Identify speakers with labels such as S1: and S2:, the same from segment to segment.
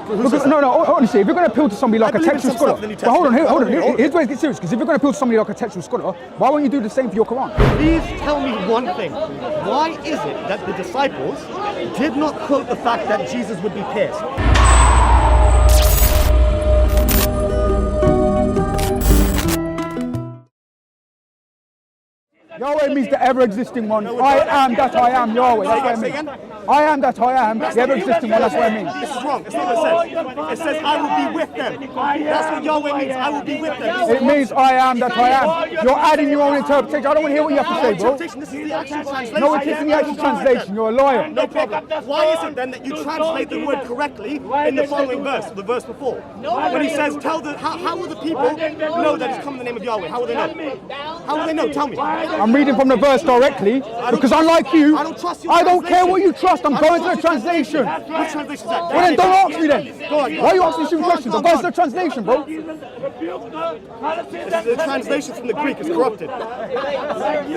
S1: Because, no, honestly, if you're going to appeal to somebody like a textual scholar, but hold on, here's where it gets serious, because if you're going to appeal to somebody like a textual scholar, why won't you do the same for your Quran?
S2: Please tell me one thing. Why is it that the disciples did not quote the fact that Jesus would be pierced?
S1: Yahweh means the ever-existing one. I am that I am, Yahweh. That's what I mean. I am that I am, the ever-existing one. That's what I mean.
S2: This is wrong. It's not what it says. It says, I will be with them. That's what Yahweh means. I will be with them.
S1: It means I am that I am. You're adding your own interpretation. I don't want to hear what you have to say, bro.
S2: This is the actual translation.
S1: No, it isn't the actual translation. You're a liar.
S2: No problem. Why is it then that you translate the word correctly in the following verse, the verse before? When he says, how will the people know that it's come in the name of Yahweh? How will they know? How will they know? Tell me.
S1: I'm reading from the verse directly, because unlike you,
S2: I don't trust your
S1: I don't care
S2: translation.
S1: what you trust. I'm going to the translation.
S2: Which translation is that?
S1: Well, then don't ask me then.
S2: Go on.
S1: Why are you asking stupid questions? I'm going to the translation, bro.
S2: The translation from the Greek is corrupted.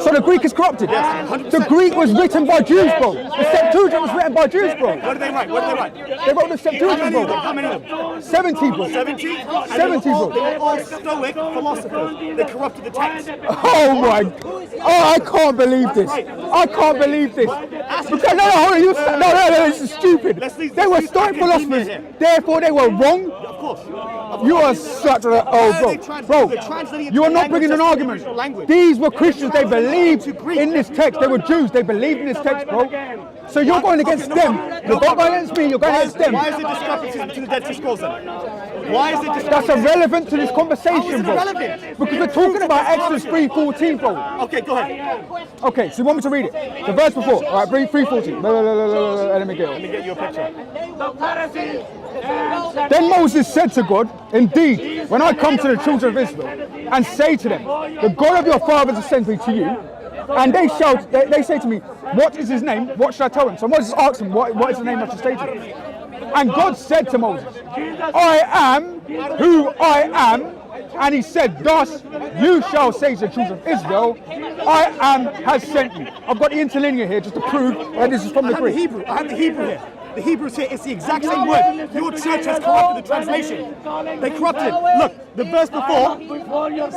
S1: So the Greek is corrupted?
S2: Yes, 100%.
S1: The Greek was written by Jews, bro. The Septuagint was written by Jews, bro.
S2: What did they write? What did they write?
S1: They wrote the Septuagint, bro.
S2: How many of them?
S1: 70, bro.
S2: 70?
S1: 70, bro.
S2: They were all Stoic philosophers. They corrupted the text.
S1: Oh my! Oh, I can't believe this. I can't believe this. Because no, hold on. No, this is stupid. They were Stoic philosophers. Therefore, they were wrong.
S2: Of course.
S1: You are such a bro. You are not bringing an argument. These were Christians. They believed in this text. They were Jews. They believed in this text, bro. So you're going against them. You're not going against me. You're going against them.
S2: Why is there discrepancies between the Dead Sea Scrolls then? Why is it discrepancies?
S1: That's irrelevant to this conversation,
S2: How is it
S1: bro.
S2: irrelevant?
S1: Because we're talking about Exodus 3:14, bro.
S2: Okay, go ahead.
S1: Okay, so you want me to read it? The verse before. All right, 3:14. Let me get it.
S2: Let me get you a picture.
S1: Then Moses said to God, indeed, when I come to the children of Israel and say to them, the God of your fathers has sent me to you, and they say to me, what is his name? What should I tell them? So Moses asked him, what is the name I should say to them? And God said to Moses, I am who I am. And he said, thus you shall say to the children of Israel, I am has sent you. I've got the interlinear here just to prove that this is from the Greek.
S2: I have the Hebrew here. The Hebrews here, it's the exact same word. Your church has corrupted the translation. They corrupted it. Look, the verse before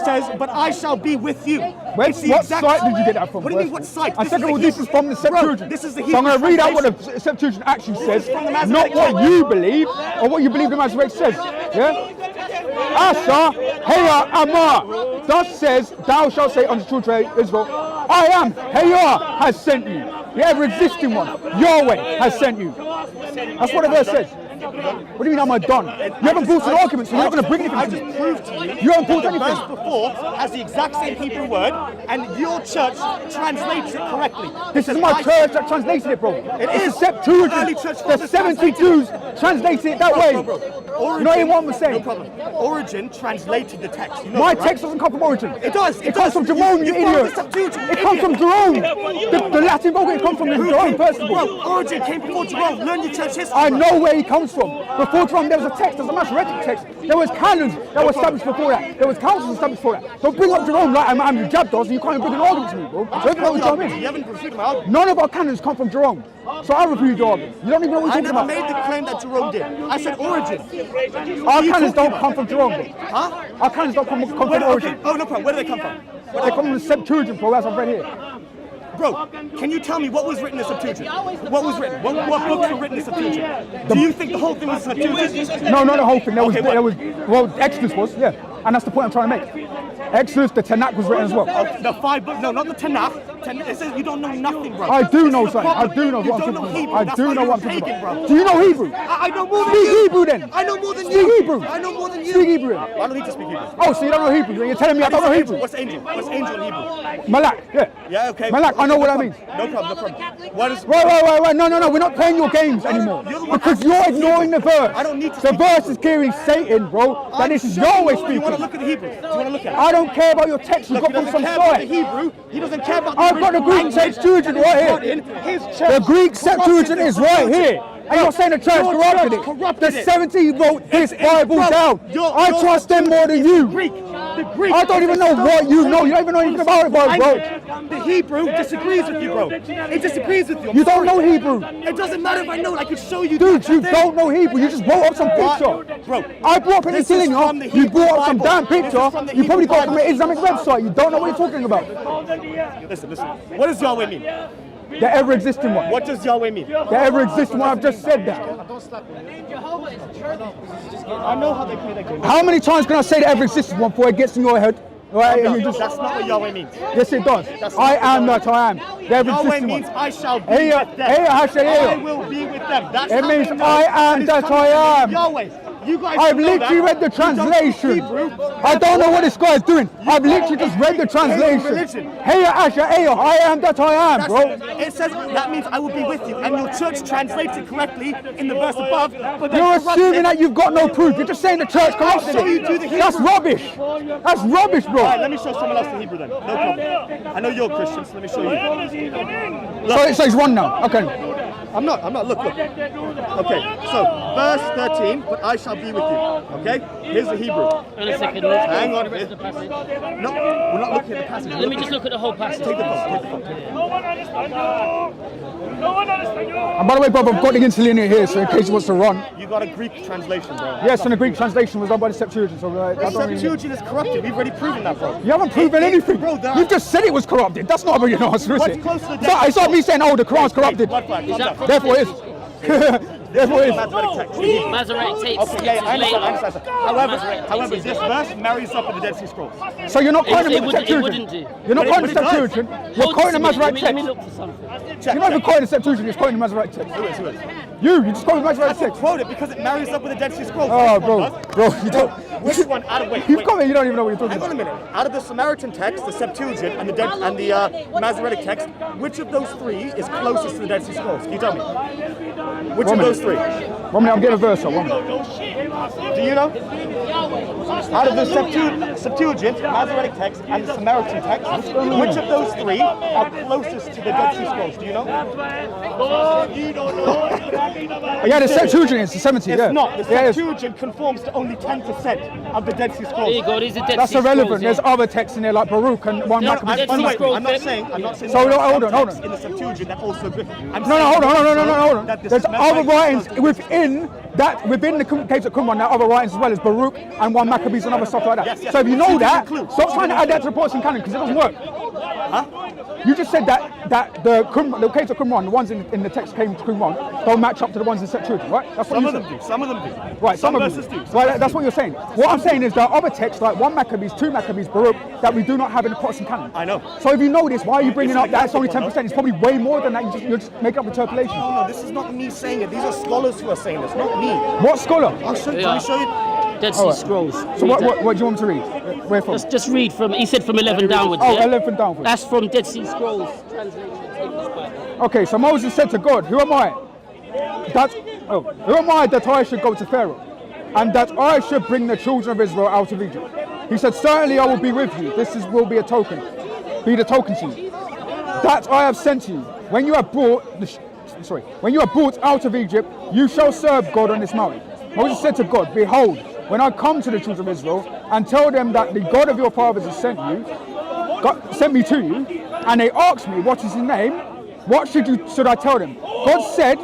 S2: says, but I shall be with you.
S1: What site did you get that from?
S2: What do you mean, what site?
S1: And second of all, this is from the Septuagint.
S2: Bro, this is the
S1: so I'm going to read out what
S2: translation.
S1: the Septuagint actually says, not what you believe, or what you believe the Masoretic says. Yeah? Asher, Heya, Amar. Thus says, thou shalt say unto the children of Israel, I am, Heya, has sent you. The ever-existing one, Yahweh, has sent you. That's what the verse says. What do you mean am I done? You haven't brought an argument, so you're not going to bring anything
S2: I
S1: to
S2: just
S1: me.
S2: proved to you.
S1: You haven't brought
S2: the
S1: anything.
S2: verse before has the exact same Hebrew word, and your church translates it correctly.
S1: This is my church that translated it, bro.
S2: It
S1: It's
S2: is.
S1: the Septuagint.
S2: Early church
S1: The
S2: fathers
S1: 72s translated it that way.
S2: Origin,
S1: You know what I'm saying?
S2: No problem. Origin translated the text. You know
S1: My
S2: that, right?
S1: text doesn't come from Origin.
S2: It does.
S1: It comes from Jerome, you
S2: follow
S1: idiot.
S2: the Septuagint,
S1: It comes from Jerome. The Latin Vulgate comes from Jerome, first of all.
S2: Bro, Origin came before Jerome. Learn your church history.
S1: I know where he comes from. Before Jerome, there was a text, there's a Masoretic text. There was canons that were established before that. There was councils established before that. Don't bring up Jerome like I'm your jab does, and you can't even bring an argument to me, bro. You don't know what Jerome
S2: You
S1: is.
S2: haven't refuted my argument.
S1: None of our canons come from Jerome. So I refute your argument. You don't even know what
S2: I
S1: you're
S2: never
S1: talking about.
S2: made the claim that Jerome did. I said Origin.
S1: Our canons don't come from Jerome, bro.
S2: Huh?
S1: Our canons don't come from Origin.
S2: Oh, no problem. Where do they come from?
S1: They come from the Septuagint, bro, as I've read here.
S2: Bro, can you tell me what was written in the Septuagint? What was written? What books were written in the Septuagint? Do you think the whole thing was Septuagint?
S1: No, not the whole thing.
S2: Okay,
S1: Well, Exodus was, yeah. And that's the point I'm trying to make. Exodus, the Tanakh was written as well.
S2: The 5 books, no, not the Tanakh. It says you don't know nothing, bro.
S1: I do know
S2: This is the
S1: something. I
S2: problem.
S1: do know
S2: You
S1: what I'm
S2: don't know
S1: talking
S2: Hebrew.
S1: about. I
S2: That's
S1: do
S2: why
S1: know
S2: you're
S1: what I'm
S2: a
S1: talking
S2: pagan,
S1: about.
S2: bro.
S1: Do you know Hebrew?
S2: I know more than
S1: Speak
S2: you.
S1: Hebrew then.
S2: I know more than
S1: Speak
S2: you.
S1: Hebrew.
S2: I know more than you.
S1: Speak Hebrew.
S2: I don't need to speak Hebrew.
S1: Oh, so you don't know Hebrew? You're telling me I don't know Hebrew?
S2: What's angel? What's angel in Hebrew?
S1: Malak, yeah.
S2: Yeah, okay.
S1: Malak, I know what that means.
S2: No problem, no problem. What is...
S1: Wait. No. We're not playing your games anymore. Because you're ignoring the verse.
S2: I don't need to
S1: The
S2: speak
S1: verse is clearly Satan, bro. That this is Yahweh
S2: Do you want to
S1: speaking.
S2: look at the Hebrew? Do you want to look at it?
S1: I don't care about your text you
S2: Look,
S1: got
S2: he
S1: from
S2: doesn't
S1: some
S2: care about the
S1: site.
S2: Hebrew. He doesn't care about the
S1: I've got the Greek
S2: language
S1: Septuagint right
S2: that
S1: here.
S2: is in his church.
S1: The Greek Septuagint is right here. And you're saying the church
S2: Your
S1: corrupted
S2: church
S1: it.
S2: corrupted
S1: The
S2: it.
S1: 70 wrote this Bible
S2: Bro,
S1: down. I
S2: your
S1: trust them more than you.
S2: Greek. The Greek.
S1: I don't even know what you know. You don't even know anything about it, bro.
S2: The Hebrew disagrees with you, bro. It disagrees with you.
S1: You don't know Hebrew.
S2: It doesn't matter if I know it. I could show you.
S1: Dude, you don't know Hebrew. You just brought up some picture.
S2: Bro,
S1: I brought up
S2: this
S1: anything
S2: is
S1: in
S2: from the
S1: you. You
S2: Hebrew
S1: brought up some
S2: Bible.
S1: damn
S2: This is
S1: picture.
S2: from the
S1: You probably
S2: Hebrew
S1: got it from an
S2: Bible.
S1: Islamic website. You don't know what you're talking about.
S2: Listen. What does Yahweh mean?
S1: The ever existing one.
S2: What does Yahweh mean?
S1: The ever existing one. I've just said that.
S2: I know how they play that game.
S1: How many times can I say the ever existing one before it gets in your head? Right, and you just,
S2: That's not what Yahweh means.
S1: yes, it does.
S2: That's
S1: I
S2: not
S1: am
S2: what
S1: that I am. The ever
S2: Yahweh
S1: existing
S2: means
S1: one.
S2: I shall be
S1: Hey,
S2: with them.
S1: hey, Hashem, hey.
S2: I will be with them. That's
S1: It
S2: how
S1: means
S2: they know
S1: I am
S2: it's
S1: that
S2: coming
S1: I
S2: from
S1: am.
S2: Yahweh. You guys
S1: I've
S2: don't know
S1: literally
S2: that.
S1: read the
S2: You don't speak
S1: translation.
S2: Hebrew.
S1: I don't know what this guy is doing. I've literally just read the translation.
S2: religion.
S1: Hey, Asher, hey, I am that I am, bro.
S2: It says that means I will be with you, and your church translates it correctly in the verse above. But then
S1: You're
S2: corrupts
S1: assuming
S2: it.
S1: that you've got no proof. You're just saying the church corrupted
S2: show you do
S1: it.
S2: the Hebrew.
S1: That's rubbish. That's rubbish,
S2: All right,
S1: bro.
S2: let me show someone else the Hebrew then. No problem. I know you're Christian, so let me show you.
S1: So it says one now. Okay.
S2: I'm not. Look. Okay, so verse 13, but I shall be with you. Okay? Here's the Hebrew.
S3: And a second.
S2: Hang on.
S3: The rest of the passage.
S2: No, we're not looking at the passage.
S3: Let me just look at the whole passage.
S2: Take the phone.
S1: And by the way, brother, I've got the interlinear here, so in case he wants to run.
S2: You got a Greek translation, bro.
S1: Yes, and the Greek translation was done by the Septuagint, so I
S2: The
S1: don't really...
S2: Septuagint is corrupted. We've already proven that, bro.
S1: You haven't proven anything.
S2: Bro, there
S1: You've just said it was corrupted. That's not a real answer, is
S2: What's
S1: it?
S2: close to the
S1: It's not me saying, oh, the Quran's corrupted.
S2: Bloodfire, calm down.
S1: Therefore it is. Therefore it is.
S2: Masoretic text.
S3: Masoretic takes
S2: Okay, yeah, I
S3: later.
S2: understand. However, this verse marries up with the Dead Sea Scrolls.
S1: So you're not quoting
S3: It
S1: the
S3: wouldn't- it wouldn't
S1: Septuagint.
S3: do.
S1: You're not
S2: But
S1: quoting the
S2: it does.
S1: Septuagint. You're
S3: Hold
S1: quoting the
S3: it to me.
S1: Masoretic
S3: Let me
S1: text.
S3: look for something.
S1: You're not even quoting the Septuagint, you're quoting the Masoretic text.
S2: Who is?
S1: You just quoted the
S2: I
S1: Masoretic
S2: can
S1: text.
S2: quote it because it marries up with the Dead Sea Scrolls.
S1: Oh,
S2: Which one
S1: bro,
S2: does?
S1: bro, you don't...
S2: Which one? Out of wait.
S1: You've come in, you don't even know what you're talking
S2: Hang on a
S1: about.
S2: minute. Out of the Samaritan text, the Septuagint, and the Masoretic text, which of those three is closest to the Dead Sea Scrolls? Can you tell me? Which of those three?
S1: 1 minute, I'm getting a verse up, 1 minute.
S2: Do you know? Out of the Septuagint, Masoretic text, and the Samaritan text, which of those three are closest to the Dead Sea Scrolls? Do you know?
S1: Yeah, the Septuagint is the 70,
S2: It's
S1: yeah.
S2: not. The
S1: Yeah, it is.
S2: Septuagint conforms to only 10% of the Dead Sea
S3: There
S2: Scrolls.
S3: you go. These are Dead
S1: That's
S3: Sea
S1: irrelevant.
S3: Scrolls,
S1: There's
S3: yeah.
S1: other texts in there like Baruch and one
S3: No,
S1: Maccabees.
S3: Dead
S2: By the
S3: Sea
S2: way,
S3: Scrolls,
S2: I'm not
S3: Dead-
S2: saying
S1: So,
S2: there are
S1: hold on,
S2: some
S1: hold
S2: texts
S1: on.
S2: in the Septuagint that also agree.
S1: No, hold on. There's other writings within the case of Qumran, there are other writings as well as Baruch and one Maccabees and other stuff like that.
S2: Yes.
S1: So if you know
S2: So
S1: that,
S2: include-
S1: stop trying to add that to the Protestant canon because it doesn't work.
S2: Huh?
S1: You just said that the case of Qumran, the ones in the text came to Qumran, don't match up to the ones in Septuagint, right? That's what
S2: Some
S1: you
S2: of them
S1: said.
S2: do. Some of them do.
S1: Right, some of
S2: verses
S1: them.
S2: do.
S1: Right, that's what you're saying. What I'm saying is there are other texts like one Maccabees, two Maccabees, Baruch that we do not have in the Protestant canon.
S2: I know.
S1: So if you know this, why are you bringing
S2: It's
S1: up that it's only
S2: an example,
S1: 10%? It's probably way more than that. You're just making up interpolation.
S2: No, this is not me saying it. These are scholars who are saying this, not me.
S1: What scholar?
S2: I'll show you.
S3: Yeah.
S2: Let me show you.
S3: Dead Sea Scrolls.
S1: So
S3: Read
S1: what
S3: that.
S1: do you want me to read? Where from?
S3: Just read from. He said from 11 downwards.
S1: Oh,
S3: yeah?
S1: 11 downwards.
S3: That's from Dead Sea Scrolls translation. English Bible.
S1: Okay, so Moses said to God, who am I? Who am I that I should go to Pharaoh? And that I should bring the children of Israel out of Egypt? He said, certainly I will be with you. Will be a token. Be the token to you. That I have sent you. When you are brought out of Egypt, you shall serve God on this mountain. Moses said to God, behold, when I come to the children of Israel and tell them that the God of your fathers has sent me to you, and they ask me, what is his name? What should I tell them? God said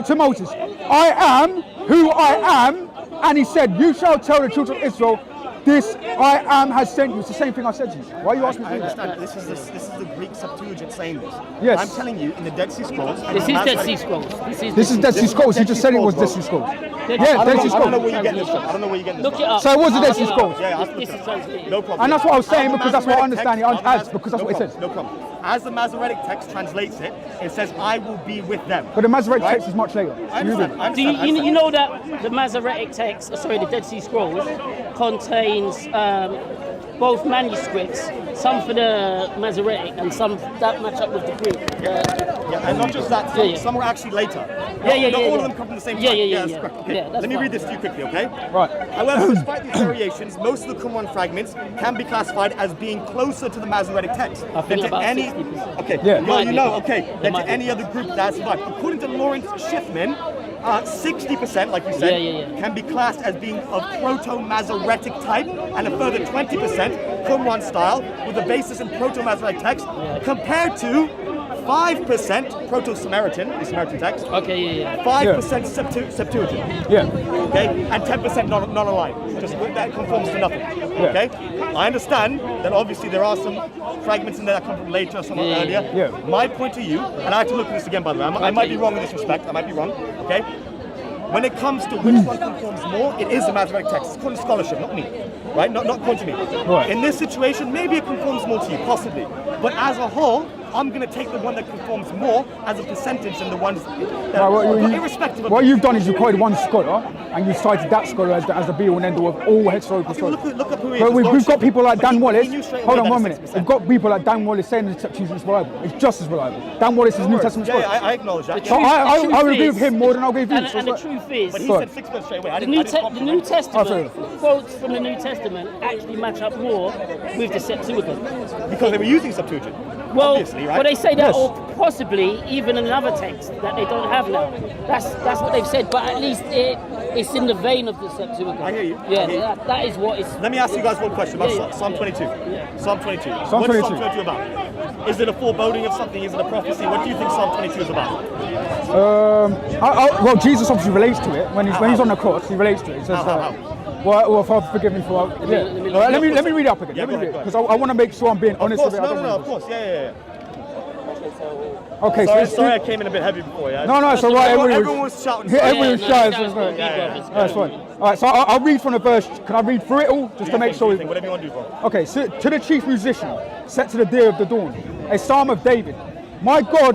S1: to Moses, I am who I am, and he said, you shall tell the children of Israel, this I am has sent you. It's the same thing I said to you. Why are you asking me
S2: I
S1: to do that?
S2: understand. This is the Greek Septuagint saying this.
S1: Yes.
S2: I'm telling you, in the Dead Sea Scrolls.
S3: This is Dead Sea Scrolls.
S1: This is Dead Sea Scrolls. You just said it was Dead Sea Scrolls. Yeah, Dead Sea
S2: I don't know where
S1: Scrolls.
S2: you're getting this from. I don't know where you're getting this
S3: Look
S2: from.
S3: it up.
S1: So it was the Dead Sea Scrolls.
S2: Yeah,
S3: This is translated.
S2: No problem.
S1: And that's what I was saying
S2: As the
S1: because that's what I
S2: Masoretic
S1: understand it
S2: text-
S1: as because that's what it says.
S2: No problem. As the Masoretic text translates it, it says, I will be with them.
S1: But the Masoretic
S2: Right?
S1: text is much later.
S2: I understand. I
S3: Do you,
S2: understand.
S3: you know that the Masoretic text, the Dead Sea Scrolls, contains both manuscripts, some for the Masoretic and some that match up with the Greek.
S2: Yeah, and not just that,
S3: Yeah, yeah.
S2: some were actually later.
S3: Yeah,
S2: Not all
S3: yeah.
S2: of them come from the same
S3: Yeah,
S2: time.
S3: yeah, yeah,
S2: that's
S3: yeah.
S2: correct. Okay.
S3: Yeah, that's
S2: Let me
S3: fine.
S2: read this to you quickly, okay?
S1: Right.
S2: However, despite these variations, most of the Qumran fragments can be classified as being closer to the Masoretic text
S3: I think
S2: than to
S3: about
S2: any.
S3: 60%.
S2: Okay,
S1: Yeah.
S2: well, you know,
S3: Might be.
S2: okay, than
S3: Might
S2: to
S3: be.
S2: any other group that has survived. According to Lawrence Schiffman, 60%, like you said,
S3: Yeah.
S2: can be classed as being of Proto-Masoretic type, and a further 20% Qumran style with a basis in Proto-Masoretic text, compared to 5% Proto-Samaritan, the Samaritan text,
S3: Okay, yeah.
S2: 5% Septuagint,
S1: Yeah.
S2: okay, and 10% non-aligned. Just that conforms to nothing. Okay, I understand that obviously there are some fragments in there that come from later, some earlier.
S1: Yeah.
S2: My point to you, and I have to look at this again, by the way. I might be wrong in this respect. I might be wrong. Okay. When it comes to which one conforms more, it is the Masoretic text. It's according to scholarship, not me, right? Not according to me.
S1: Right.
S2: In this situation, maybe it conforms more to you, possibly. But as a whole, I'm going to take the one that conforms more as a percentage than the ones that are irrespective of.
S1: What you've done is you quoted one scholar and you cited that scholar as the be all and end all of all historical
S2: Okay,
S1: scholars.
S2: look up who he
S1: But
S2: is.
S1: we've got people like
S2: But
S1: Dan
S2: he
S1: Wallace.
S2: knew straight away
S1: Hold on
S2: that
S1: 1
S2: it's
S1: minute.
S2: 6%.
S1: We've got people like Dan Wallace saying the Septuagint is reliable. It's just as reliable. Dan Wallace is New Testament
S2: Yeah,
S1: scholar.
S2: I acknowledge that.
S1: So I would agree with
S3: is-
S1: him more than I'll agree with you.
S3: And
S1: So
S3: the
S1: it's like-
S3: truth is,
S2: But he
S1: Go
S2: said
S1: on.
S2: 6% straight away. I
S3: the
S2: didn't
S3: New
S2: compliment him.
S3: Testament,
S1: Oh,
S3: quotes from the New Testament actually match up more with the Septuagint.
S2: Because they were using Septuagint.
S3: Well,
S2: Obviously, right?
S3: well, they say that,
S1: Yes.
S3: or possibly even another text that they don't have now. That's what they've said, but at least it's in the vein of the Septuagint.
S2: I hear you.
S3: Yeah,
S2: I hear you.
S3: that is what is.
S2: Let me ask you guys one question about
S3: Yeah.
S2: Psalm 22.
S3: Yeah.
S2: Psalm 22.
S1: Psalm
S2: What's
S1: 22.
S2: Psalm 22 about? Is it a foreboding of something? Is it a prophecy? What do you think Psalm 22 is about?
S1: Well, Jesus obviously relates to it when he's on the cross. He relates to it. He says,
S2: How?
S1: Well, Father, forgive me for. Yeah. Let me read it up again.
S2: Yeah,
S1: Let me
S2: go
S1: read
S2: ahead,
S1: it because I want to make sure I'm being
S2: Of
S1: honest
S2: course,
S1: with it. I don't
S2: no,
S1: wanna-
S2: of course. Yeah.
S1: Okay,
S2: Sorry, I came in a bit heavy before. Yeah.
S1: No, it's all right.
S2: Everyone was shouting.
S1: Yeah, everyone was shouting.
S3: that was
S1: so it's
S3: good.
S1: right. That's fine. All right, so I'll read from the verse. Can I read through it all just to make sure?
S2: Whatever you want to do, bro.
S1: Okay, so to the chief musician, set to the deer of the dawn, a psalm of David. My God,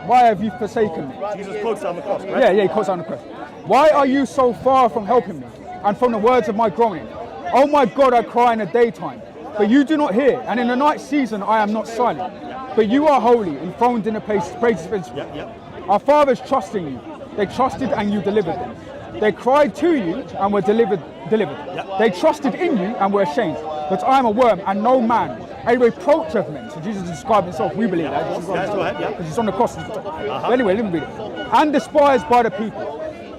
S1: why have you forsaken me?
S2: Jesus quotes on the cross, right?
S1: Yeah, he quotes on the cross. Why are you so far from helping me and from the words of my groaning? Oh my God, I cry in the daytime, but you do not hear, and in the night season I am not silent. But you are holy, enthroned in the praises of Israel.
S2: Yeah.
S1: Our fathers trust in you. They trusted and you delivered them. They cried to you and were delivered. They trusted in you and were ashamed. But I am a worm and no man, a reproach of men. So Jesus described himself. We believe that.
S2: Go ahead, yeah.
S1: Because he's on the cross. But anyway, let me read it. And despised by the people.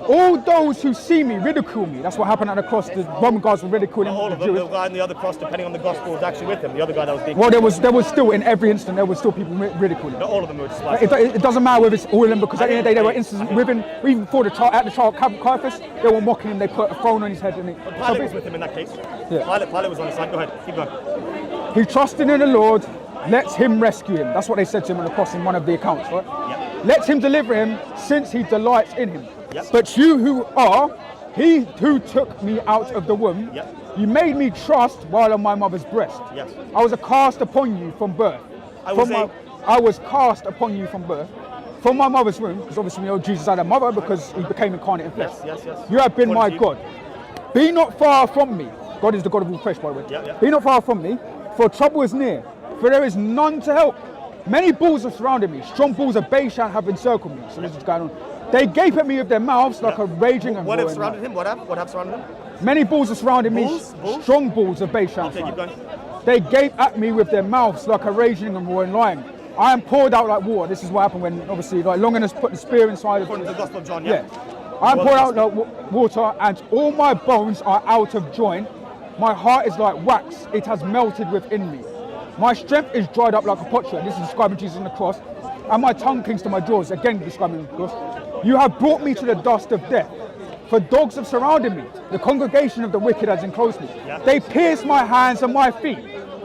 S1: All those who see me ridicule me. That's what happened at the cross. The Roman guards were ridiculing
S2: All
S1: the
S2: of them. The
S1: Jewish.
S2: guy on the other cross, depending on the gospel, was actually with him. The other guy that was being.
S1: Well, there was still in every instant there was still people ridiculing.
S2: Not all of them were despised.
S1: It doesn't matter whether it's all of them because at the end of the day there were instances with him, even before the trial, at the trial Caiaphas, they were mocking him. They put a throne on his head and
S2: Pilate was with him in that case.
S1: Yeah.
S2: Pilate was on his side. Go ahead, keep going.
S1: he trusted in the Lord. Let him rescue him. That's what they said to him on the cross in one of the accounts, right?
S2: Yeah.
S1: Let him deliver him since he delights in him.
S2: Yep.
S1: But you who are, he who took me out of the womb,
S2: Yep.
S1: you made me trust while on my mother's breast.
S2: Yes.
S1: I was cast upon you from birth. I was cast upon you from birth. From my mother's womb, because obviously we know Jesus had a mother because he became incarnate in flesh.
S2: Yes.
S1: You have been my
S2: According to
S1: God. Be not far from me. God is the God of all flesh, by the way.
S2: Yeah.
S1: Be not far from me, for trouble is near, for there is none to help. Many bulls have surrounded me. Strong bulls of Bashan have encircled me. So this is going on. They gape at me with their mouths like a raging and
S2: What have
S1: roaring
S2: surrounded
S1: lion.
S2: him? What have surrounded him?
S1: Many bulls have surrounded
S2: Bulls?
S1: me.
S2: Bulls?
S1: Strong bulls of Bashan.
S2: Okay, keep going.
S1: They gape at me with their mouths like a raging and roaring lion. I am poured out like water. This is what happened when obviously like Longinus put the spear inside of.
S2: According to the Gospel of John,
S1: Yeah. I am poured out like water, and all my bones are out of joint. My heart is like wax; it has melted within me. My strength is dried up like a potsherd. This is describing Jesus on the cross. And my tongue clings to my jaws. Again, describing the cross. You have brought me to the dust of death. For dogs have surrounded me. The congregation of the wicked has enclosed me.
S2: Yeah.
S1: They pierce my hands and my feet.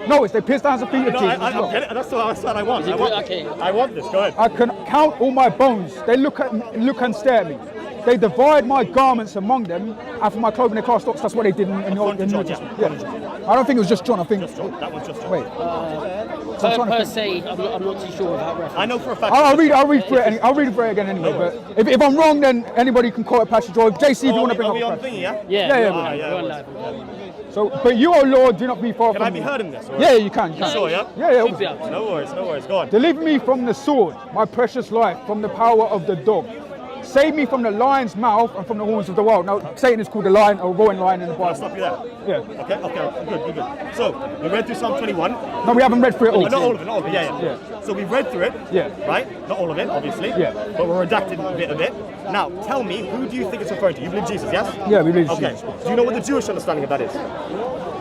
S1: Notice they pierce the hands and feet of
S2: No,
S1: Jesus.
S2: I
S1: as well.
S2: get it. That's what I want.
S3: Is it good? Okay.
S2: I want this. Go ahead.
S1: I can count all my bones. They look and stare at me. They divide my garments among them, and for my clothing they cast lots. That's what they did in the Old
S2: According to
S1: Testament.
S2: John,
S1: Yeah. I don't think it was just John. I think.
S2: Just John. That one's just John.
S1: Wait.
S3: Per se, I'm not too sure of that reference.
S2: I know for a fact.
S1: I'll read through it. I'll read through it again anyway. But if I'm wrong, then anybody can quote a passage. Or JC, if you want to bring
S2: Are
S1: up
S2: we
S1: a
S2: on
S1: passage.
S2: thingy, yeah?
S3: Yeah,
S1: Yeah,
S3: we're on
S2: yeah.
S3: live.
S1: So, but you, O Lord, do not be far
S2: Can
S1: from
S2: I be
S1: me.
S2: heard in this? Or?
S1: Yeah, you can. You can.
S2: Sure, yeah?
S1: Yeah.
S3: Should be up.
S2: No worries. Go on.
S1: Deliver me from the sword, my precious life, from the power of the dog. Save me from the lion's mouth and from the horns of the wild. Now, Satan is called the lion or roaring lion in the
S2: I'll
S1: Bible.
S2: stop you there.
S1: Yeah.
S2: Okay, good. So, we read through Psalm 21.
S1: No, we haven't read through it all.
S2: Not all of it, yeah.
S1: Yeah.
S2: So we've read through it,
S1: Yeah.
S2: right? Not all of it, obviously.
S1: Yeah.
S2: But we're redacted a bit of it. Now, tell me, who do you think it's referring to? You believe Jesus, yes?
S1: Yeah, we believe
S2: Okay.
S1: Jesus.
S2: Do you know what the Jewish understanding of that is?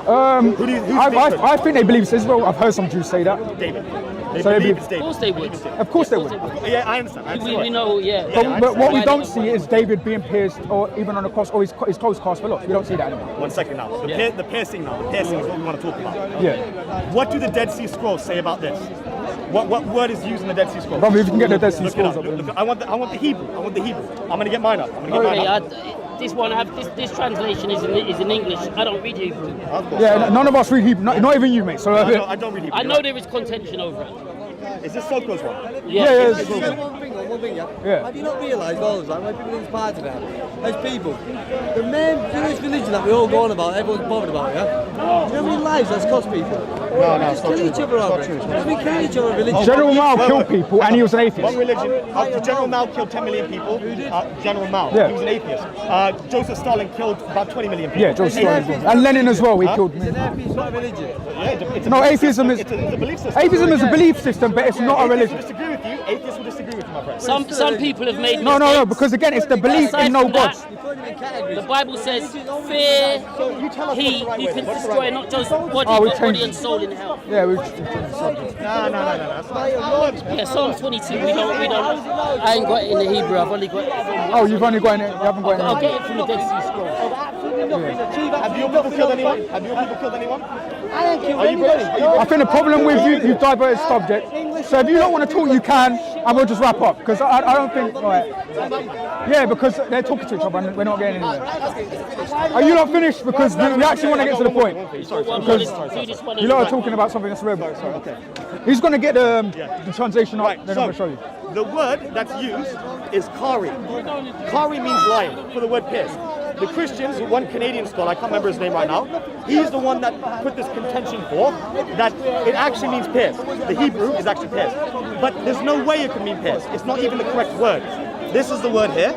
S2: Who do you, who's
S1: I think they believe it's Israel. I've heard some Jews say that.
S2: David. They
S1: So they
S2: believe
S1: believe-
S2: it's
S3: Of
S2: David.
S3: course they would.
S1: Of course they would.
S2: Yeah, I understand. I understand.
S3: We know, yeah.
S1: But what we
S3: Why
S1: don't
S3: not?
S1: see is David being pierced or even on a cross or his clothes cast for lots. We don't see that anymore.
S2: 1 second now. The piercing now. The piercing is what we want to talk about.
S1: Yeah.
S2: What do the Dead Sea Scrolls say about this? What word is used in the Dead Sea Scrolls?
S1: Brother, if you can get the Dead Sea
S2: Look it up.
S1: Scrolls up.
S2: Look, I want the Hebrew. I want the Hebrew. I'm gonna get mine up. I'm gonna get
S3: Okay,
S2: mine up.
S3: this one this translation is in English. I don't read Hebrew.
S2: Of course.
S1: Yeah, none of us read Hebrew. Not even you, mate. So
S2: I don't read Hebrew.
S3: I know there is contention over it.
S2: Is this Soko's one?
S1: yeah,
S3: it's-
S1: yeah.
S4: One thing, yeah.
S1: Yeah.
S4: Have you not realised all the time when people inspired to that, as people, the main Jewish religion that we all go on about, everyone's bothered about, yeah? Do you know how many lives that's cost people?
S2: No,
S4: Just kill each other over it. We kill each other religion.
S1: General Mao
S2: Wait,
S1: killed
S2: wait.
S1: people and he was an atheist.
S2: One religion. General Mao killed 10 million people. General Mao.
S1: Yeah.
S2: He was an atheist. Joseph Stalin killed about 20 million people.
S1: Yeah, Joseph Stalin. And Lenin as well. He killed me.
S4: It's an atheist, not a religion.
S2: Yeah, it's a
S1: No,
S2: belief
S1: atheism
S2: system.
S1: is
S2: It's a belief system.
S1: atheism is a belief system, but it's not a
S2: Atheists will
S1: religion.
S2: disagree with you. Atheists will disagree with you, my friend.
S3: Some people have made
S1: No,
S3: mistakes.
S1: because again, it's the belief
S3: Aside
S1: in no
S3: from that,
S1: gods.
S4: You put them in categories.
S3: The Bible says, fear
S2: you tell us what's
S3: he
S2: the right
S3: who
S2: way.
S3: can
S2: What's the
S3: destroy
S2: right
S3: not just body,
S1: Oh, we
S3: but body
S1: changed
S3: and
S1: it.
S3: soul in hell.
S1: Yeah, we.
S2: No. That's not how it works.
S3: Yeah, Psalm 22, we don't, I ain't got it in the Hebrew, I've only got it from
S1: Oh, you've only got it. You haven't got
S3: I'll
S1: it.
S3: get it from the Dead Sea Scrolls.
S2: Have your people killed anyone? Have your people killed anyone?
S4: I ain't killed
S2: Are you British? Are you
S1: I think the problem with you've diverted subject. So if you don't want to talk, you can, and we'll just wrap up. Because I don't think, right. Yeah, because they're talking to each other and we're not getting anywhere. Are you not finished? Because we actually want to get to the point.
S3: Do this one
S1: You lot are talking about something that's real. Okay. He's going to get the translation up,
S2: Right,
S1: then I'm going to show you.
S2: the word that's used is kari. Kari means lion, for the word pierced. The Christians, one Canadian scholar, I can't remember his name right now, he's the one that put this contention forth that it actually means pierced. The Hebrew is actually pierced. But there's no way it can mean pierced. It's not even the correct word. This is the word here.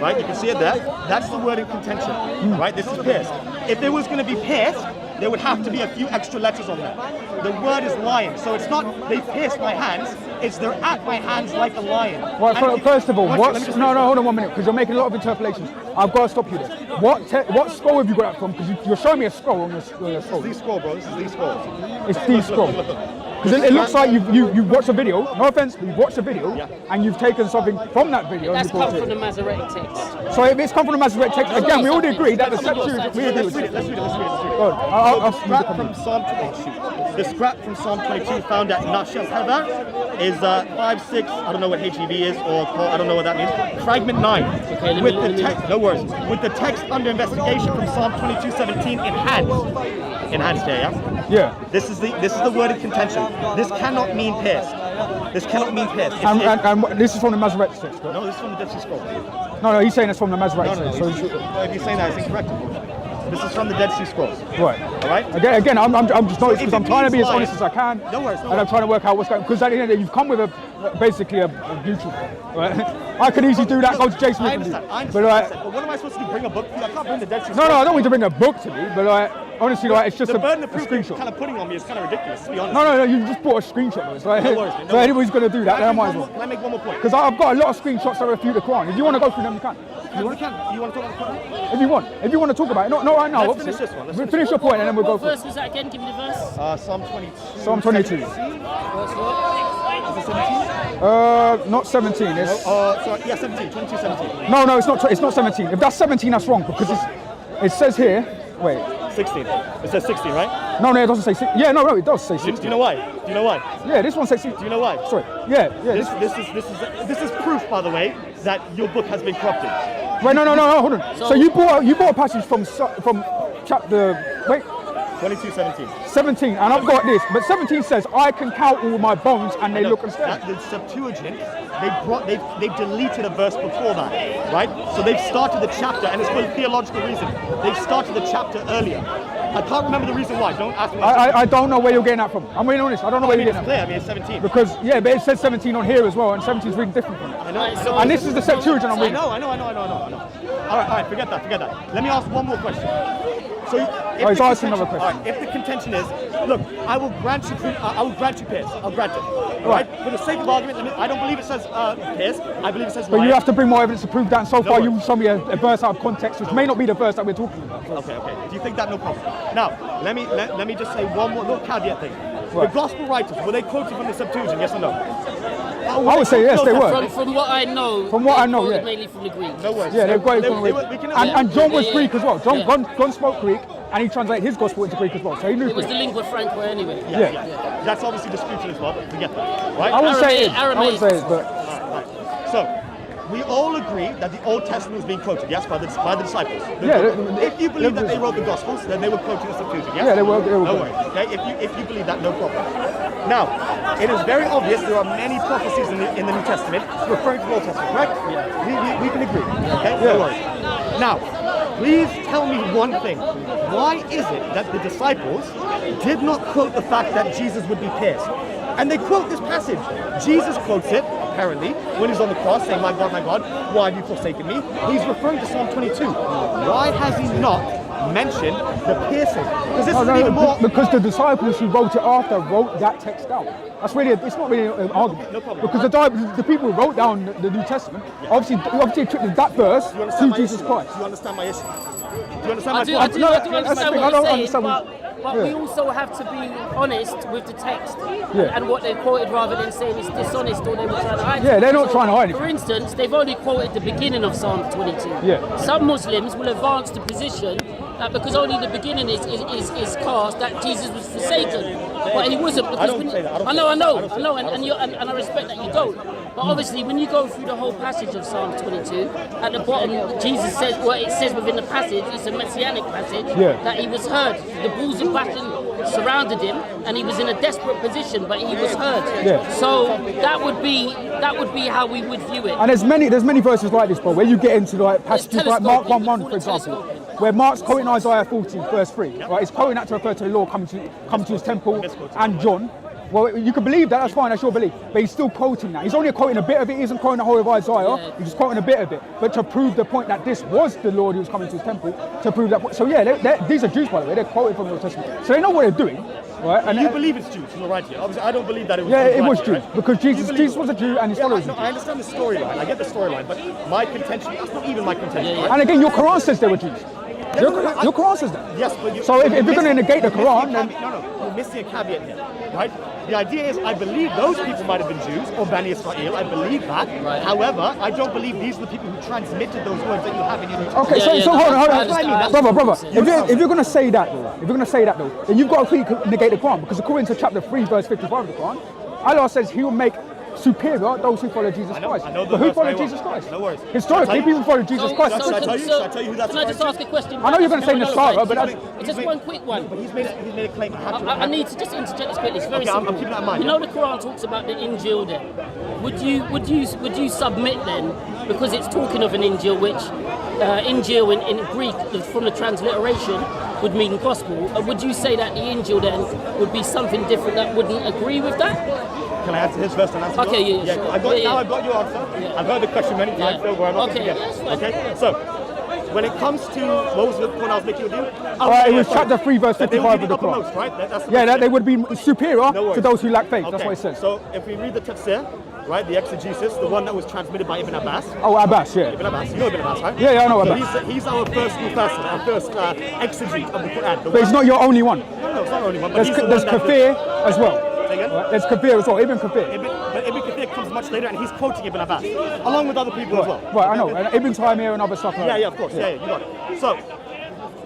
S2: Right, you can see it there. That's the word in contention. Right, this is pierced. If it was going to be pierced, there would have to be a few extra letters on there. The word is lion, so it's not they pierced my hands, it's they're at my hands like a lion.
S1: Right,
S2: And
S1: first of all,
S2: let me just
S1: no,
S2: finish.
S1: hold on 1 minute, because you're making a lot of interpolations. I've got to stop you there. What scroll have you got that from? Because you're showing me a scroll on your scroll.
S2: This is the scroll, bro. This is the scroll.
S1: It's the scroll. Because it looks like you've watched a video, no offense, but you've watched a video, and you've taken something from that video.
S3: That's
S1: and you brought
S3: come from
S1: it.
S3: the Masoretic text.
S1: So if it's come from the Masoretic text, again, we already agree that the Septuagint, we agree
S2: Let's
S1: with
S2: read it.
S1: it.
S2: Let's read it. Let's read it. Let's read it.
S1: Go on, I'll
S2: The
S1: read the
S2: scrap from
S1: comment.
S2: Psalm 22. The scrap from Psalm 22 found at Nashel Heather is 5-6. I don't know what HEV is, or I don't know what that means. Fragment 9.
S3: let
S2: with
S3: me-
S2: the text, no worries. With the text under investigation from Psalm 22:17 enhanced. Enhanced here, yeah.
S1: Yeah.
S2: This is the word in contention. This cannot mean pierced. This cannot mean pierced. It's-
S1: And this is from the Masoretic text, right?
S2: no, this is from the Dead Sea Scroll.
S1: No, he's saying it's from the Masoretic
S2: No,
S1: text.
S2: no,
S1: So
S2: if you're saying that, it's incorrect. This is from the Dead Sea Scrolls.
S1: right.
S2: All right.
S1: Again, I'm just noticed
S2: if
S1: because I'm
S2: it
S1: trying to be
S2: means
S1: as honest
S2: lion-
S1: as I can,
S2: No worries, no
S1: and I'm
S2: worries.
S1: trying to work out what's going. Because at the end of the day, you've come with basically a YouTube. Right? I could easily do that. Go to Jason.
S2: I understand.
S1: But
S2: But what am I supposed to do? Bring a book for you? I can't bring the Dead Sea
S1: no,
S2: Scrolls.
S1: I don't want you to bring a book to me. But honestly, it's just
S2: The
S1: a
S2: burden of proof you're
S1: screenshot.
S2: kind of putting on me is kind of ridiculous, to be honest.
S1: No, you just brought a screenshot. It's like,
S2: No worries, mate, no
S1: so
S2: worries.
S1: anybody's going to do that, then I might as well.
S2: Can I make one more point?
S1: Because I've got a lot of screenshots that refute the Quran. If you want to go through them, you can.
S2: You want to talk about the Quran?
S1: If you want. If you want to talk about it. Not right now,
S2: Let's
S1: obviously.
S2: finish this one, let's
S1: We'll
S2: finish
S1: finish your point and then we'll go
S3: What
S1: for it.
S3: verse was that again? Give me the verse.
S2: Psalm 22.
S1: Psalm 22.
S3: Verse what?
S2: Is it 17?
S1: Not 17. It's,
S2: Sorry, yeah, 17. 22, 17.
S1: no, it's not. It's not 17. If that's 17, that's wrong because it says here. Wait.
S2: 16. It says 16, right?
S1: No, it doesn't say. Yeah, no, it does say
S2: Do
S1: 16.
S2: you know why? Do you know why?
S1: Yeah, this one says 16.
S2: Do you know why?
S1: Sorry. Yeah.
S2: This is proof, by the way, that your book has been corrupted.
S1: Wait, no, hold on. So you brought a passage from chapter
S2: 22:17.
S1: 17, and I've got this, but 17 says, "I can count all my bones, and they look and stare."
S2: The Septuagint, they've deleted a verse before that, right? So they've started the chapter, and it's for a theological reason. They've started the chapter earlier. I can't remember the reason why. Don't ask me.
S1: I don't know where you're getting that from. I'm being honest. I don't know where
S2: I mean,
S1: you're
S2: it's
S1: getting that
S2: clear. I mean, it's 17.
S1: from. Because but it says 17 on here as well, and 17 is reading different from it.
S2: I know.
S3: So-
S1: And this is the Septuagint I'm
S2: I
S1: reading.
S2: know. All right, forget that. Let me ask one more question. So
S1: Oh, he's
S2: the
S1: asking another
S2: contention-
S1: question.
S2: all right, if the contention is, look, I will grant you Pierce. I'll grant it. All
S1: Right.
S2: right. For the sake of argument, I don't believe it says Pierce. I believe it says
S1: But
S2: Ryan.
S1: you have to bring more evidence to prove that. And so far,
S2: worries.
S1: you show me a verse out of context, which may not be the verse that we're talking about.
S2: Okay. Do you think that? No problem. Now, let me just say one more little caveat thing.
S1: Right.
S2: The gospel writers, were they quoted from the Septuagint? Yes or no?
S1: I would say yes, they were.
S3: From what I know,
S1: From what I know,
S3: quoted
S1: yeah.
S3: mainly from the Greek.
S2: No worries.
S1: Yeah, they've got it from
S2: we
S1: Greek.
S2: can
S1: And John was
S3: Yeah.
S1: Greek as well.
S3: Yeah.
S1: John spoke Greek, and he translated his gospel into Greek as well. So he knew
S3: It was the
S1: Greek.
S3: lingua franca anyway.
S1: Yeah.
S2: That's obviously disputed as well, but forget that. Right?
S1: I wouldn't say it is. I
S3: Aramaic.
S1: wouldn't say it, but
S2: Right. So, we all agree that the Old Testament was being quoted, yes, by the disciples.
S1: Yeah,
S2: If you believe that they wrote the Gospels, then they were quoting the Septuagint, yes?
S1: Yeah, they were.
S2: No worries, okay? If you believe that, no problem. Now, it is very obvious there are many prophecies in the New Testament referring to the Old Testament, correct? Yeah. We can agree, okay? No worries. Now, please tell me one thing. Why is it that the disciples did not quote the fact that Jesus would be pierced? And they quote this passage. Jesus quotes it, apparently, when he's on the cross saying, my God, why have you forsaken me? He's referring to Psalm 22. Why has he not mentioned the piercing? Because this is even more...
S1: because the disciples who wrote it after wrote that text down. That's really, it's not really an argument.
S2: No problem.
S1: Because the people who wrote down the New Testament obviously attributed that verse
S2: Do you understand
S1: to
S2: my
S1: Jesus
S2: issue?
S1: Christ.
S2: Do you understand my issue? Do you understand
S3: I
S2: my
S3: do,
S2: point?
S3: I do,
S1: No,
S3: I do
S1: that's the
S3: understand
S1: thing, I
S3: what
S1: don't
S3: you're
S1: understand
S3: saying, but
S1: yeah.
S3: we also have to be honest with the text
S1: Yeah.
S3: and what they quoted rather than saying it's dishonest or they were trying to hide
S1: Yeah,
S3: it.
S1: they're not trying to hide it.
S3: For instance, they've only quoted the beginning of Psalm 22.
S1: Yeah.
S3: Some Muslims will advance the position that because only the beginning is cast, that Jesus was forsaken. But he wasn't. Because
S2: don't
S3: when
S2: say that. I don't
S3: I
S2: say
S3: know,
S2: that.
S3: and I respect that you don't. But obviously, when you go through the whole passage of Psalm 22, at the bottom, Jesus says, well, it says within the passage, it's a messianic passage,
S1: Yeah.
S3: that he was heard. The bulls of Bashan surrounded him, and he was in a desperate position, but he was heard.
S1: Yeah.
S3: So that would be how we would view it.
S1: And there's many verses like this, bro, where you get into like passages like Mark
S3: telescoping.
S1: 1:1,
S3: We
S1: for
S3: call it
S1: example,
S3: telescoping.
S1: where Mark's quoting Isaiah 40, verse 3. Right? He's quoting that to refer to the Lord coming to his temple, and John. Well, you can believe that, that's fine, that's your belief. But he's still quoting that. He's only quoting a bit of it, he isn't quoting the whole of Isaiah,
S3: Yeah.
S1: he's just quoting a bit of it. But to prove the point that this was the Lord who was coming to his temple, to prove that point. So yeah, these are Jews, by the way, they're quoting from the Old Testament. So they know what they're doing, right? And
S2: You believe it's Jews, you're right here. Obviously, I don't believe that it was
S1: yeah,
S2: Jews.
S1: it
S2: right
S1: was
S2: here,
S1: Jews,
S2: right?
S1: because
S2: You
S1: Jesus
S2: believe-
S1: was a Jew and his followers were
S2: No,
S1: Jews.
S2: I understand the storyline, I get the storyline, but my contention, that's not even my contention, right?
S1: And again, your Quran says they were Jews. Your Quran says that.
S2: Yes, but you...
S1: So if you're going to negate the
S2: you're missing
S1: Quran,
S2: a
S1: then...
S2: caveat- No, you're missing a caveat here, right? The idea is, I believe those people might have been Jews, or Bani Israel, I believe that.
S3: Right.
S2: However, I don't believe these are the people who transmitted those words that you have in your...
S1: Okay,
S3: Yeah,
S1: so,
S3: yeah,
S1: so
S3: no,
S1: hold on.
S3: I understand.
S1: Brother,
S3: You're
S1: if you're going to say that though, then you've got to negate the Quran, because according to chapter 3, verse 55 of the Quran, Allah says he will make superior those who follow Jesus Christ.
S2: I know the
S1: But who
S2: verse
S1: followed
S2: very well.
S1: Jesus Christ?
S2: No worries.
S1: Historically, people follow Jesus Christ.
S2: Should I tell you? Should I tell you who that's
S3: Can I just
S2: referring
S3: ask a question?
S1: I know you're gonna say
S3: No,
S1: Nasara, but that's-
S3: it's just one quick one.
S2: But he's made a claim.
S3: I need to just interject this quickly. It's very
S2: Okay, I'm
S3: simple.
S2: keeping that in mind,
S3: You know the Quran talks about the Injil there. Would you submit then, because it's talking of an Injil, which Injil in Greek from the transliteration would mean gospel. Would you say that the Injil then would be something different that wouldn't agree with that?
S2: Can I answer his first and answer
S3: Okay,
S2: yours?
S3: yeah, sure.
S2: I've got,
S3: Yeah,
S2: now
S3: yeah.
S2: I've got your answer.
S3: Yeah.
S2: I've heard the question many times,
S3: Yeah.
S2: so I'm not
S3: Okay,
S2: going to
S3: that's
S2: forget.
S3: fine.
S2: Okay, so when it comes to, what was the point I was making with you?
S1: It was chapter 3, verse
S2: That they
S1: 55
S2: would
S1: of
S2: be
S1: the Quran.
S2: uppermost, right? That's
S1: Yeah, that they would be superior
S2: No worries.
S1: to those who lack faith. That's
S2: Okay,
S1: what it says.
S2: So if we read the tafsir, right, the exegesis, the one that was transmitted by Ibn Abbas.
S1: Oh, Abbas, yeah.
S2: Ibn Abbas, you know Ibn Abbas, right?
S1: Yeah, I know
S2: So
S1: Abbas.
S2: he's our first mufassir, our first exegete of the Quran.
S1: But it's not your only one.
S2: No, it's not only one, but
S1: There's
S2: he's the
S1: there's
S2: one that...
S1: Kafir as well.
S2: Say again?
S1: Right? There's Kafir as well, Ibn Kafir.
S2: But Ibn Kathir comes much later, and he's quoting Ibn Abbas, along with other people as well.
S1: Right, I know. And Ibn Taymiyyah and other stuff like that.
S2: Yeah, of course. Yeah, you got it. So,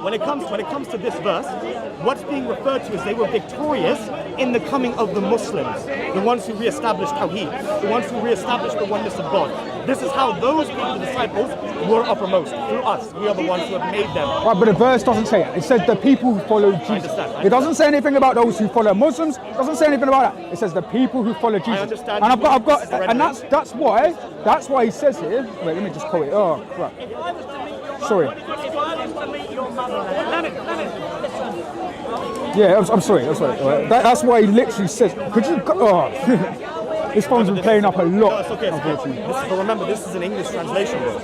S2: when it comes to this verse, what's being referred to is they were victorious in the coming of the Muslims, the ones who re-established Tawheed, the ones who re-established the oneness of God. This is how those people, the disciples, were uppermost. Through us, we are the ones who have made them.
S1: Right, but the verse doesn't say it. It says the people who follow Jesus.
S2: understand.
S1: It doesn't say anything about those who follow Muslims. It doesn't say anything about that. It says the people who follow Jesus.
S2: understand
S1: And
S2: you
S1: I've got,
S2: surrender.
S1: and that's why he says here. Wait, let me just quote it. Oh, right. Sorry. Yeah, I'm sorry. Right. That's why he literally says. Could you? This phone's been playing up a
S2: No,
S1: lot.
S2: it's okay. It's okay.
S1: Unfortunately.
S2: But remember, this is an English translation, bro.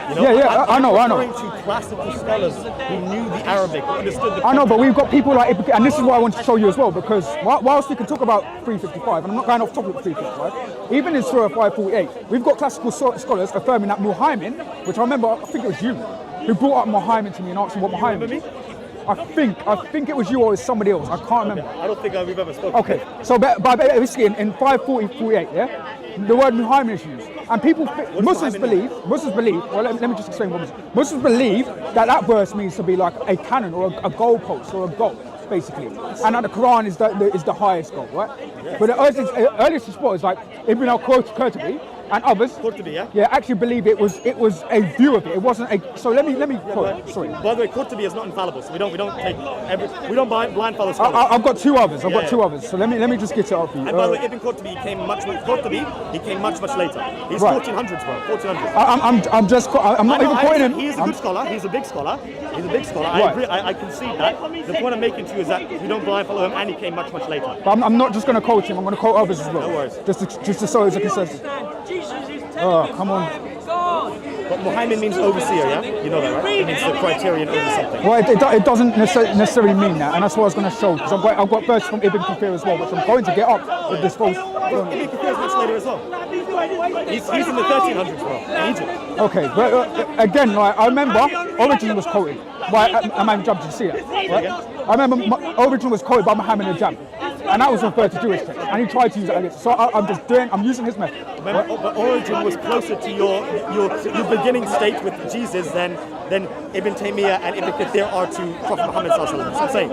S2: You know?
S1: Yeah, I know.
S2: I'm referring to classical scholars who knew the Arabic, who understood the
S1: I know, but we've got people like, and this is what I want to show you as well, because whilst we can talk about 355, and I'm not going off topic of 355, even in Surah 548, we've got classical scholars affirming that Muhammad, which I remember, I think it was you, who brought up Muhammad to me and asked me what Muhammad was. I think it was you or it was somebody else. I can't remember.
S2: I don't think we've ever spoken.
S1: Okay, so basically in 548, yeah, the word Muhammad is used, and Muslims believe. Well, let me just explain what Muslims believe that verse means to be like a cannon or a goalpost or a goal, basically, and that the Quran is the highest goal, right? Yeah. But the earliest spot is like Ibn al-Qurtubi and others, actually believe it was a view of it. It wasn't a. So let me quote. Sorry.
S2: By the way, Qurtubi is not infallible, so we don't blind follow scholars.
S1: I've got two others. So let me just get it up for you.
S2: And by the way, Ibn Qurtubi came much later. He's
S1: right.
S2: 1400s, bro. 1400s.
S1: I'm not even quoting him.
S2: He's a good scholar. He's a big scholar.
S1: Right.
S2: I agree. I concede that. The point I'm making to you is that we don't blind follow him, and he came much later.
S1: But I'm not just going to quote him. I'm going to quote others as well.
S2: No worries.
S1: Just to show it's a consensus. Oh, come on.
S2: But Muhammad means overseer, yeah? You know that, right? It means the criterion over something.
S1: Well, it doesn't necessarily mean that, and that's what I was going to show, because I've got verses from Ibn Kathir as well, which I'm going to get up with this false.
S2: Ibn Kathir is much later as well. He's in the 1300s, bro, in Egypt.
S1: Okay, but again, like, I remember Origin was quoted by Imam Jab, did you see that? Right? I remember Origin was quoted by Muhammad al-Jam, and that was referred to Jewish text, and he tried to use it against. So I'm using his method.
S2: Right? But Origin was closer to your beginning state with Jesus than Ibn Taymiyyah and Ibn Kathir are to Prophet Muhammad sallallahu alaihi wasallam. So I'm saying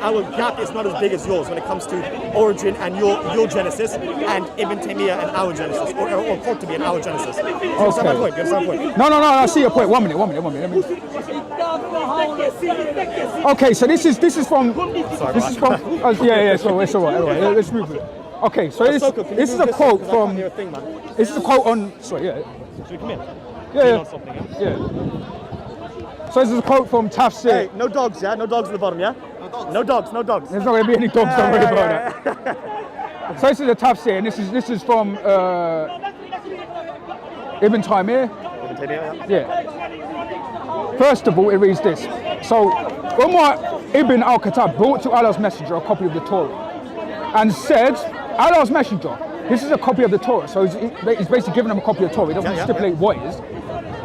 S2: our gap is not as big as yours when it comes to Origin and your Genesis and Ibn Taymiyyah and our Genesis, or Qurtubi and our Genesis. Do you understand my point?
S1: No, I see your point. One minute. Okay, so this is from. Yeah. So it's all right. Let's move it. Okay, so this is a quote from. This is a quote on. Sorry, yeah.
S2: Should we come in?
S1: Yeah. So this is a quote from Tafsir.
S2: Hey, no dogs, yeah? No dogs at the bottom, yeah? No dogs.
S1: There's not going to be any dogs, don't worry about that. So this is a Tafsir, and this is from Ibn Taymiyyah. Yeah. First of all, it reads this. So, Umar ibn al-Khattab brought to Allah's Messenger a copy of the Torah and said, Allah's Messenger, this is a copy of the Torah. So he's basically giving him a copy of the Torah. He doesn't stipulate what it is.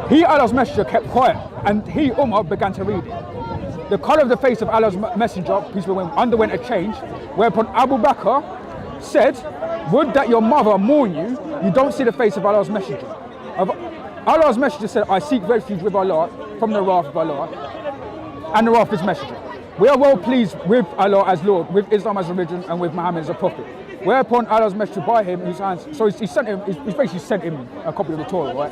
S1: He, Allah's Messenger, kept quiet, and he, Umar, began to read it. The colour of the face of Allah's Messenger, peace be with him, underwent a change, whereupon Abu Bakr said, would that your mother mourn you, you don't see the face of Allah's Messenger. Allah's Messenger said, I seek refuge with Allah from the wrath of Allah and the wrath of His Messenger. We are well pleased with Allah as Lord, with Islam as religion, and with Muhammad as a prophet. Whereupon Allah's Messenger by him, whose hands, so he's basically sent him a copy of the Torah, right?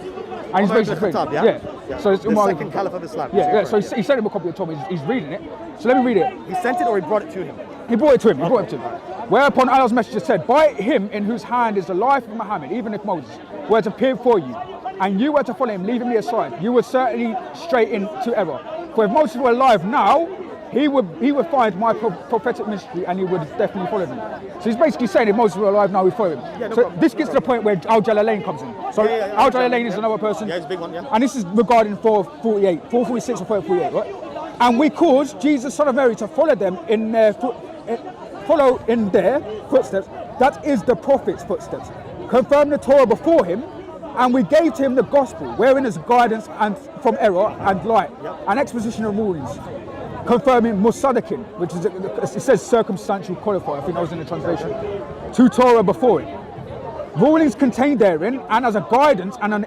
S1: And he's basically
S2: So it's the second caliph of Islam.
S1: Yeah. So he sent him a copy of the Torah. He's reading it. So let me read it.
S2: He sent it, or he brought it to him?
S1: He brought it to him. Whereupon Allah's Messenger said, by him in whose hand is the life of Muhammad, even if Moses were to appear for you, and you were to follow him, leaving me aside, you would certainly stray into error. For if Moses were alive now, he would find my prophetic mystery, and he would definitely follow me. So he's basically saying if Moses were alive now, he'd follow him. This gets to the point where Al-Jalalain comes in. So Al-Jalalain is another person.
S2: Yeah, he's a big one, yeah.
S1: And this is regarding 448, 446 or 448, right? And we cause Jesus, son of Mary, to follow them in their footsteps. That is the prophet's footsteps. Confirm the Torah before him, and we gave to him the gospel, wherein is guidance and from error and light, and exposition of rulings. Confirming Musadikin, which is, it says circumstantial qualifier, I think that was in the translation, to Torah before it. Rulings contained therein, and as a guidance and an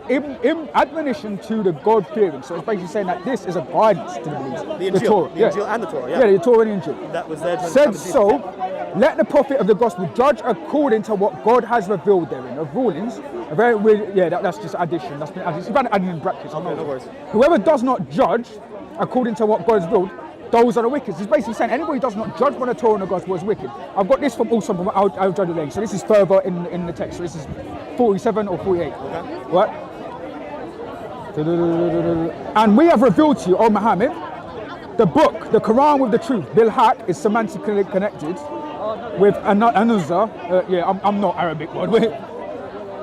S1: admonition to the God-fearing. So it's basically saying that this is a guidance to the believers.
S2: The Torah. The Injil and the Torah,
S1: yeah. Yeah, the Torah and the Injil.
S2: That was there.
S1: Said so, let the prophet of the gospel judge according to what God has revealed therein. Of rulings, a very weird, that's just addition. That's been added. You've got to add in brackets.
S2: Okay, no worries.
S1: Whoever does not judge according to what God has revealed, those are the wicked. He's basically saying anybody who does not judge by the Torah and the gospel is wicked. I've got this from Al-Jalalain. So this is further in the text. So this is 47 or 48. Okay. Right? And we have revealed to you, O Muhammad, the book, the Quran with the truth. Bil Haq is semantically connected with another. I'm not Arabic, by the way.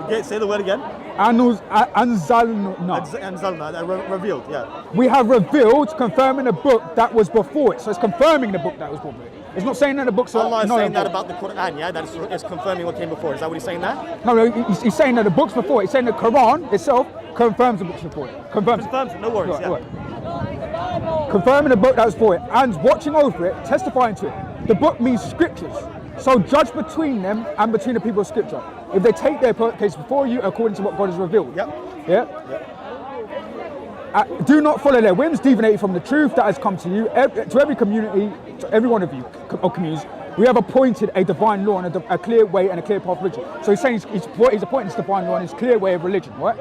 S2: Okay, say the word again.
S1: Anzalna.
S2: And Zalna, revealed, yeah.
S1: We have revealed, confirming the book that was before it. So it's confirming the book that was before it. It's not saying that the books are
S2: Allah is
S1: not
S2: saying that
S1: about
S2: about the Quran, yeah? That is confirming what came before. Is that what he's saying there?
S1: No, he's saying that the books before it. He's saying the Quran itself confirms the books before it. Confirms
S2: it, no worries, yeah.
S1: Confirming the book that was before it and watching over it, testifying to it. The book means scriptures. So judge between them and between the people of scripture. If they take their case before you according to what God has revealed.
S2: Yep.
S1: Yeah? Do not follow their whims, deviate from the truth that has come to you. To every community, to every one of you, or communities, we have appointed a divine law and a clear way and a clear path of religion. So he's saying he's appointing this divine law and his clear way of religion, right?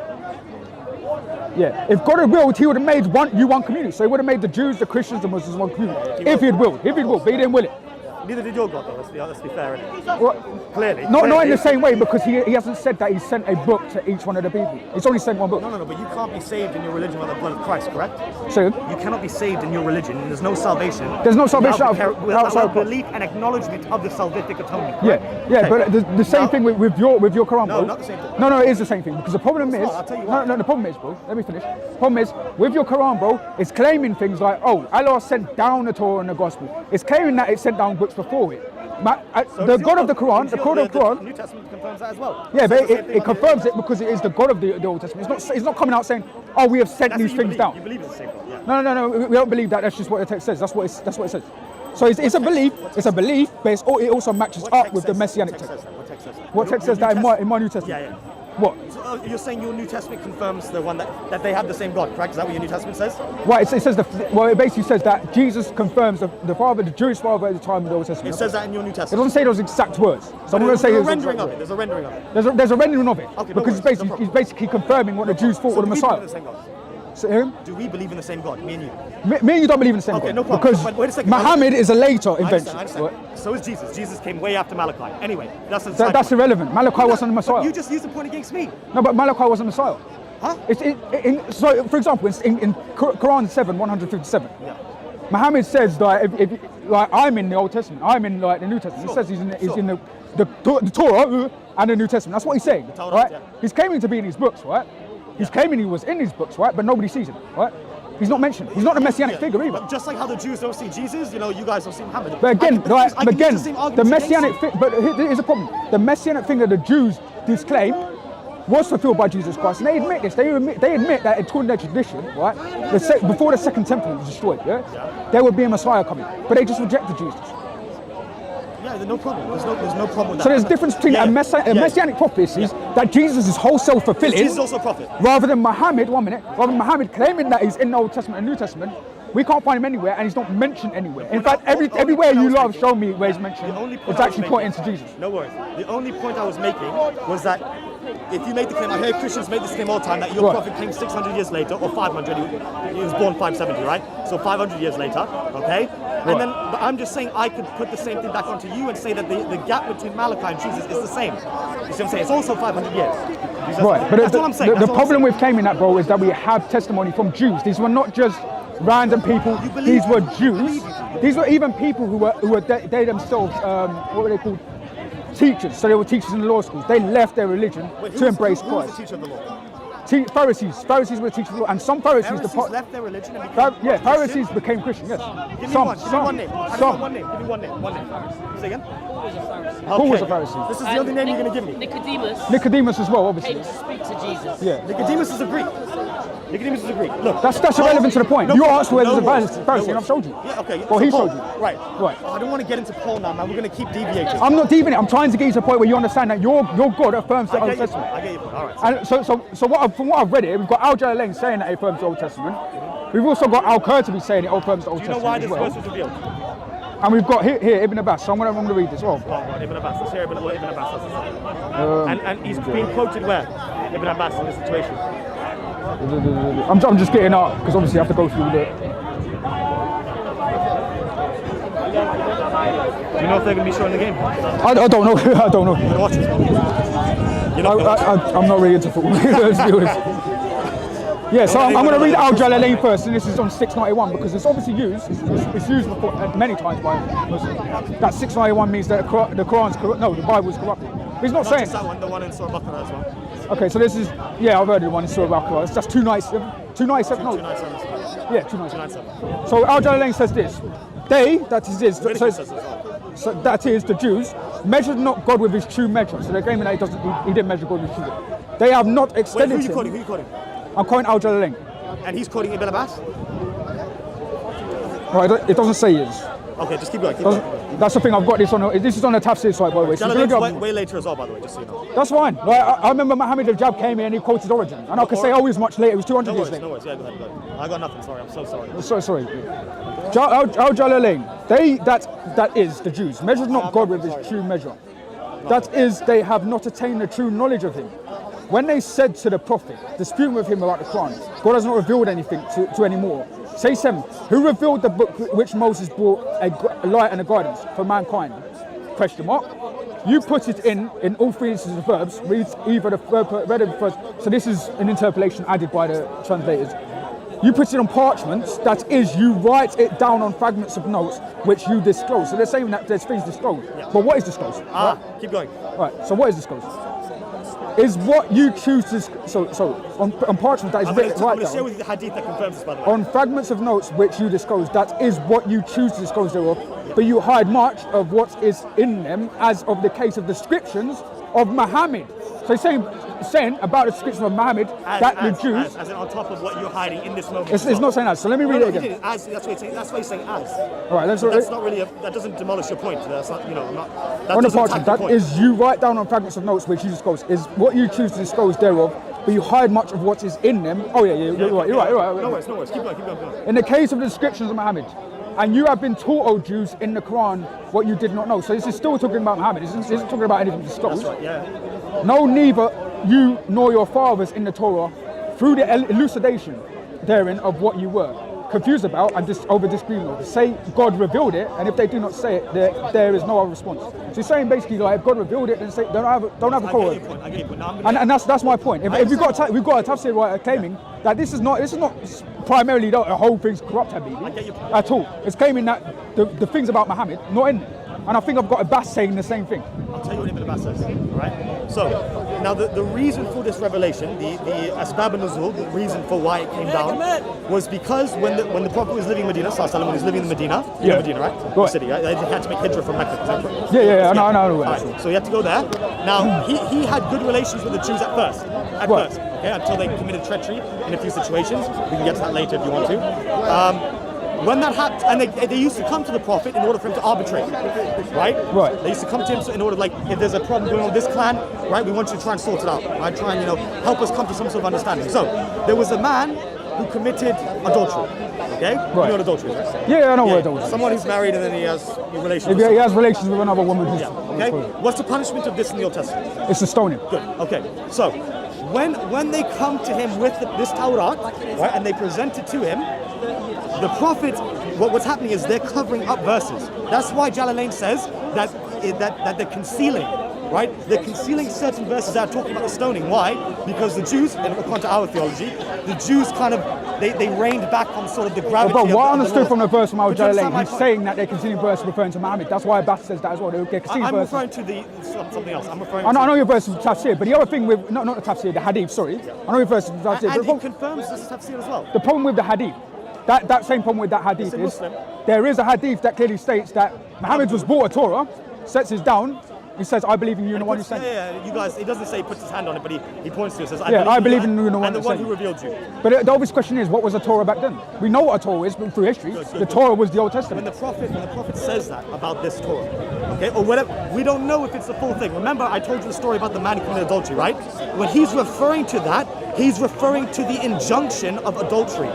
S1: Yeah. If God had willed, he would have made one community. So he would have made the Jews, the Christians, the Muslims one community. If he'd willed, but he didn't will it.
S2: Neither did your God, though. Let's be fair.
S1: Well,
S2: Clearly.
S1: Not in the same way, because he hasn't said that he sent a book to each one of the people. He's only sent one book.
S2: No, but you can't be saved in your religion by the blood of Christ, correct?
S1: So
S2: you cannot be saved in your religion. There's no salvation.
S1: There's no salvation
S2: without belief and acknowledgement of the salvific atonement.
S1: Correct? Yeah, okay. But the same thing with your Quran, bro.
S2: No, not the same thing.
S1: No, it is the same thing, because the problem is.
S2: I'll tell you what.
S1: No, the problem is, bro. Let me finish. The problem is with your Quran, bro. It's claiming things like, oh, Allah sent down the Torah and the Gospel. It's claiming that it sent down books before it. The God of the Quran, the New
S2: Testament confirms that as well.
S1: Yeah, but it confirms it because it is the God of the Old Testament. It's not coming out saying, "Oh, we have sent these things down."
S2: You believe it's the same God, yeah.
S1: No, we don't believe that. That's just what the text says. That's what it says. So it's a belief. It's a belief, but it also matches up with the Messianic text. What text says that in my New Testament?
S2: Yeah.
S1: What?
S2: So, you're saying your New Testament confirms the one that they have the same God, correct? Is that what your New Testament says?
S1: Well, it says it basically says that Jesus confirms the father, the Jewish father at the time of the Old Testament.
S2: It says that in your New
S1: It
S2: Testament.
S1: doesn't say those exact words. So I'm going to say
S2: there's a rendering of it. There's a rendering of it.
S1: There's a rendering of it.
S2: Okay,
S1: because he's basically confirming what the Jews thought were the Messiah.
S2: Do we believe in the same God, me and you?
S1: Me and you don't believe in the same God.
S2: No problem.
S1: Because
S2: but wait a second.
S1: Muhammad is a later invention.
S2: I understand. So is Jesus. Jesus came way after Malachi. Anyway,
S1: that's irrelevant. Malachi wasn't the Messiah.
S2: But you just used the point against me.
S1: No, but Malachi wasn't the Messiah.
S2: Huh?
S1: So, for example, in Quran 7:157, Muhammad says that if I'm in the Old Testament, I'm in the New Testament. He says he's in the Torah and the New Testament. That's what he's saying, right? Yeah. He's claiming to be in these books, right? He's claiming he was in these books, right? But nobody sees him, right? He's not mentioned. He's not a messianic figure either.
S2: But just like how the Jews don't see Jesus, you guys don't see Muhammad.
S1: But again, the messianic figure. But here's a problem: the messianic figure the Jews disclaim was fulfilled by Jesus Christ, and they admit this. They admit that according to their tradition, right? Before the second temple was destroyed, there would be a Messiah coming, but they just rejected Jesus.
S2: Yeah, there's no problem. There's no problem with that.
S1: So there's a difference between a messianic prophecy that Jesus is wholesale fulfilling.
S2: Jesus is also a prophet.
S1: Rather than Muhammad claiming that he's in the Old Testament and New Testament. We can't find him anywhere, and he's not mentioned anywhere. In fact, everywhere you love, show me where he's mentioned. It's actually pointing to Jesus.
S2: No worries. The only point I was making was that if you make the claim, I hear Christians make this claim all the time that your prophet came 600 years later, or 500. He was born 570, right? So 500 years later, okay? And then, but I'm just saying I could put the same thing back onto you and say that the gap between Malachi and Jesus is the same. You see what I'm saying? It's also 500 years.
S1: Right, but
S2: that's what I'm saying.
S1: The problem with claiming that, bro, is that we have testimony from Jews. These were not just random people. These were Jews. These were even people who were they themselves, what were they called? Teachers. So they were teachers in the law schools. They left their religion to embrace Christ.
S2: Who was the teacher of the law?
S1: Pharisees. Pharisees were the teachers of the law, and some Pharisees
S2: left their religion and became
S1: Pharisees became Christian. Yes.
S2: Give me one name. Give me one name. Say again.
S1: Who was a Pharisee?
S2: This is the only name you're going to give me.
S1: Nicodemus as well, obviously.
S3: Came to speak to Jesus.
S1: Yeah.
S2: Nicodemus is a Greek. Look,
S1: that's irrelevant to the point. You asked whether there's a Pharisee, and I've showed you.
S2: Yeah, okay.
S1: Well, he showed you.
S2: Right. I don't want to get into Paul now, man. We're going to keep deviating.
S1: I'm not deviating. I'm trying to get you to the point where you understand that your God affirms the Old Testament.
S2: I get your point. All right.
S1: And from what I've read here, we've got Al-Jalalain saying that it affirms the Old Testament. We've also got Al-Qurtubi saying it affirms the Old Testament.
S2: Do you know why this
S1: verse
S2: was revealed?
S1: And we've got here Ibn Abbas. So I'm going to read this.
S2: Ibn Abbas. Let's hear what Ibn Abbas has to say. And he's being quoted where? Ibn Abbas in this situation.
S1: I'm just getting out because obviously I have to go through the.
S2: Do you know if they're going to be showing the game?
S1: I don't know. I don't know.
S2: You're going to watch it?
S1: I'm not really into football. Let's be honest. Yeah, so I'm going to read Al-Jalalain first, and this is on 691 because it's obviously used. It's used before, many times by Muslims. That 691 means that the Quran's corrupt. No, the Bible's corrupted. He's not saying
S2: just that one, the one in Surah Baqarah as well.
S1: Okay, so this is, yeah, I've heard the one in Surah Al-Baqarah. It's just 297. 297? No.
S2: 297.
S1: Yeah, 297. So Al-Jalalain says this. They, that is this, so that is the Jews, measured not God with his true measure. So they're claiming that he didn't measure God with his true measure. They have not extended
S2: Wait, who are you quoting?
S1: I'm quoting Al-Jalalain.
S2: And he's quoting Ibn Abbas?
S1: Right, it doesn't say he is.
S2: Okay, just keep going.
S1: That's the thing, I've got this on, this is on the tafsir site, by the way. So
S2: Jalalain's way later as well, by the way, just so you know.
S1: That's fine. Like, I remember Muhammad al-Jab came here and he quoted Origin. And I could say, oh, he was much later, it was 200 years later.
S2: No worries, yeah, go ahead. I got nothing, sorry, I'm so sorry.
S1: Sorry. Al-Jalalain, they, that is the Jews, measured not God with his true measure. That is, they have not attained the true knowledge of him. When they said to the Prophet, disputing with him about the Quran, God has not revealed anything to any more. Say 7, who revealed the book which Moses brought a light and a guidance for mankind? Question mark. You put it in all three instances of verbs, reads either the read of the first. So this is an interpolation added by the translators. You put it on parchments, that is, you write it down on fragments of notes which you disclose. So they're saying that there's things disclosed. Yeah. But what is disclosed?
S2: Keep going.
S1: Right, so what is disclosed? Is what you choose to, so on parchment that is written right
S2: down. Share with you the hadith that confirms this, by the way.
S1: On fragments of notes which you disclose, that is what you choose to disclose thereof, but you hide much of what is in them, as of the case of descriptions of Muhammad. So he's saying about the description of Muhammad the Jews.
S2: As in on top of what you're hiding in this moment.
S1: It's not saying as. So let me read it again.
S2: As, that's what he's saying as.
S1: All right,
S2: that's not really. That doesn't demolish your point. That's not. I'm not. That
S1: on the parchment, that is, you write down on fragments of notes which you disclose. Is what you choose to disclose thereof, but you hide much of what is in them. Oh yeah, you're right.
S2: No worries. Keep going.
S1: In the case of the descriptions of Muhammad. And you have been taught, O Jews, in the Quran what you did not know. So this is still talking about Muhammad. This isn't talking about anything disclosed.
S2: That's right, yeah.
S1: No, neither you nor your fathers in the Torah, through the elucidation therein of what you were confused about and over disagreeing over. Say God revealed it, and if they do not say it, there is no other response. So he's saying basically, like, if God revealed it, then say don't have a Torah.
S2: I get your point.
S1: And that's my point. If we've got a tafsir writer claiming that this is not primarily the whole thing's corrupt, Habibi, at all. It's claiming that the things about Muhammad not in there. And I think I've got Abbas saying the same thing.
S2: I'll tell you what Ibn Abbas says, right? So, now the reason for this revelation, the Asbab al-Nuzul, the reason for why it came down, was because when the Prophet was living in Medina, when he was living in Medina, you know Medina, right? The city, right? They had to make hijrah from Mecca.
S1: Yeah, I know.
S2: Right. So you have to go there. Now, he had good relations with the Jews at first, okay, until they committed treachery in a few situations. We can get to that later if you want to. When that happened, and they used to come to the Prophet in order for him to arbitrate, right? They used to come to him in order, like, if there's a problem going on with this clan, right, we want you to try and sort it out, right? Try and, help us come to some sort of understanding. So, there was a man who committed adultery, okay? You know what adultery is, right?
S1: Yeah, I know what adultery is.
S2: Someone who's married and then he has relations
S1: he has relations with another woman.
S2: Okay? What's the punishment of this in the Old Testament?
S1: It's to stone him.
S2: Good, okay. So, when they come to him with this Tawrat, right, and they present it to him, the Prophet, what's happening is they're covering up verses. That's why Jalalain says that they're concealing, right? They're concealing certain verses that are talking about the stoning. Why? Because the Jews, and according to our theology, the Jews kind of, they reined back on sort of the gravity
S1: but what I
S2: of
S1: understood
S2: the
S1: from the verse from Al-Jalalain, he's saying that they're concealing verse referring to Muhammad. That's why Abbas says that as well. They're concealing
S2: I'm
S1: verses.
S2: referring to something else. I
S1: know your verse is tafsir, but the other thing with, not the tafsir, the hadith, sorry. I know your verse is tafsir.
S2: And he confirms this tafsir as well.
S1: The problem with the hadith, that same problem with that hadith is, there is a hadith that clearly states that Muhammad was brought a Torah, sets it down, he says, I believe in you and the one who sent you.
S2: Yeah, you guys, he doesn't say he puts his hand on it, but he points to it, says,
S1: I believe in you and the one
S2: who revealed you.
S1: But the obvious question is, what was a Torah back then? We know what a Torah is through history. The Torah was the Old Testament.
S2: When the Prophet says that about this Torah, okay, or whatever, we don't know if it's the full thing. Remember, I told you the story about the man who committed adultery, right? When he's referring to that, he's referring to the injunction of adultery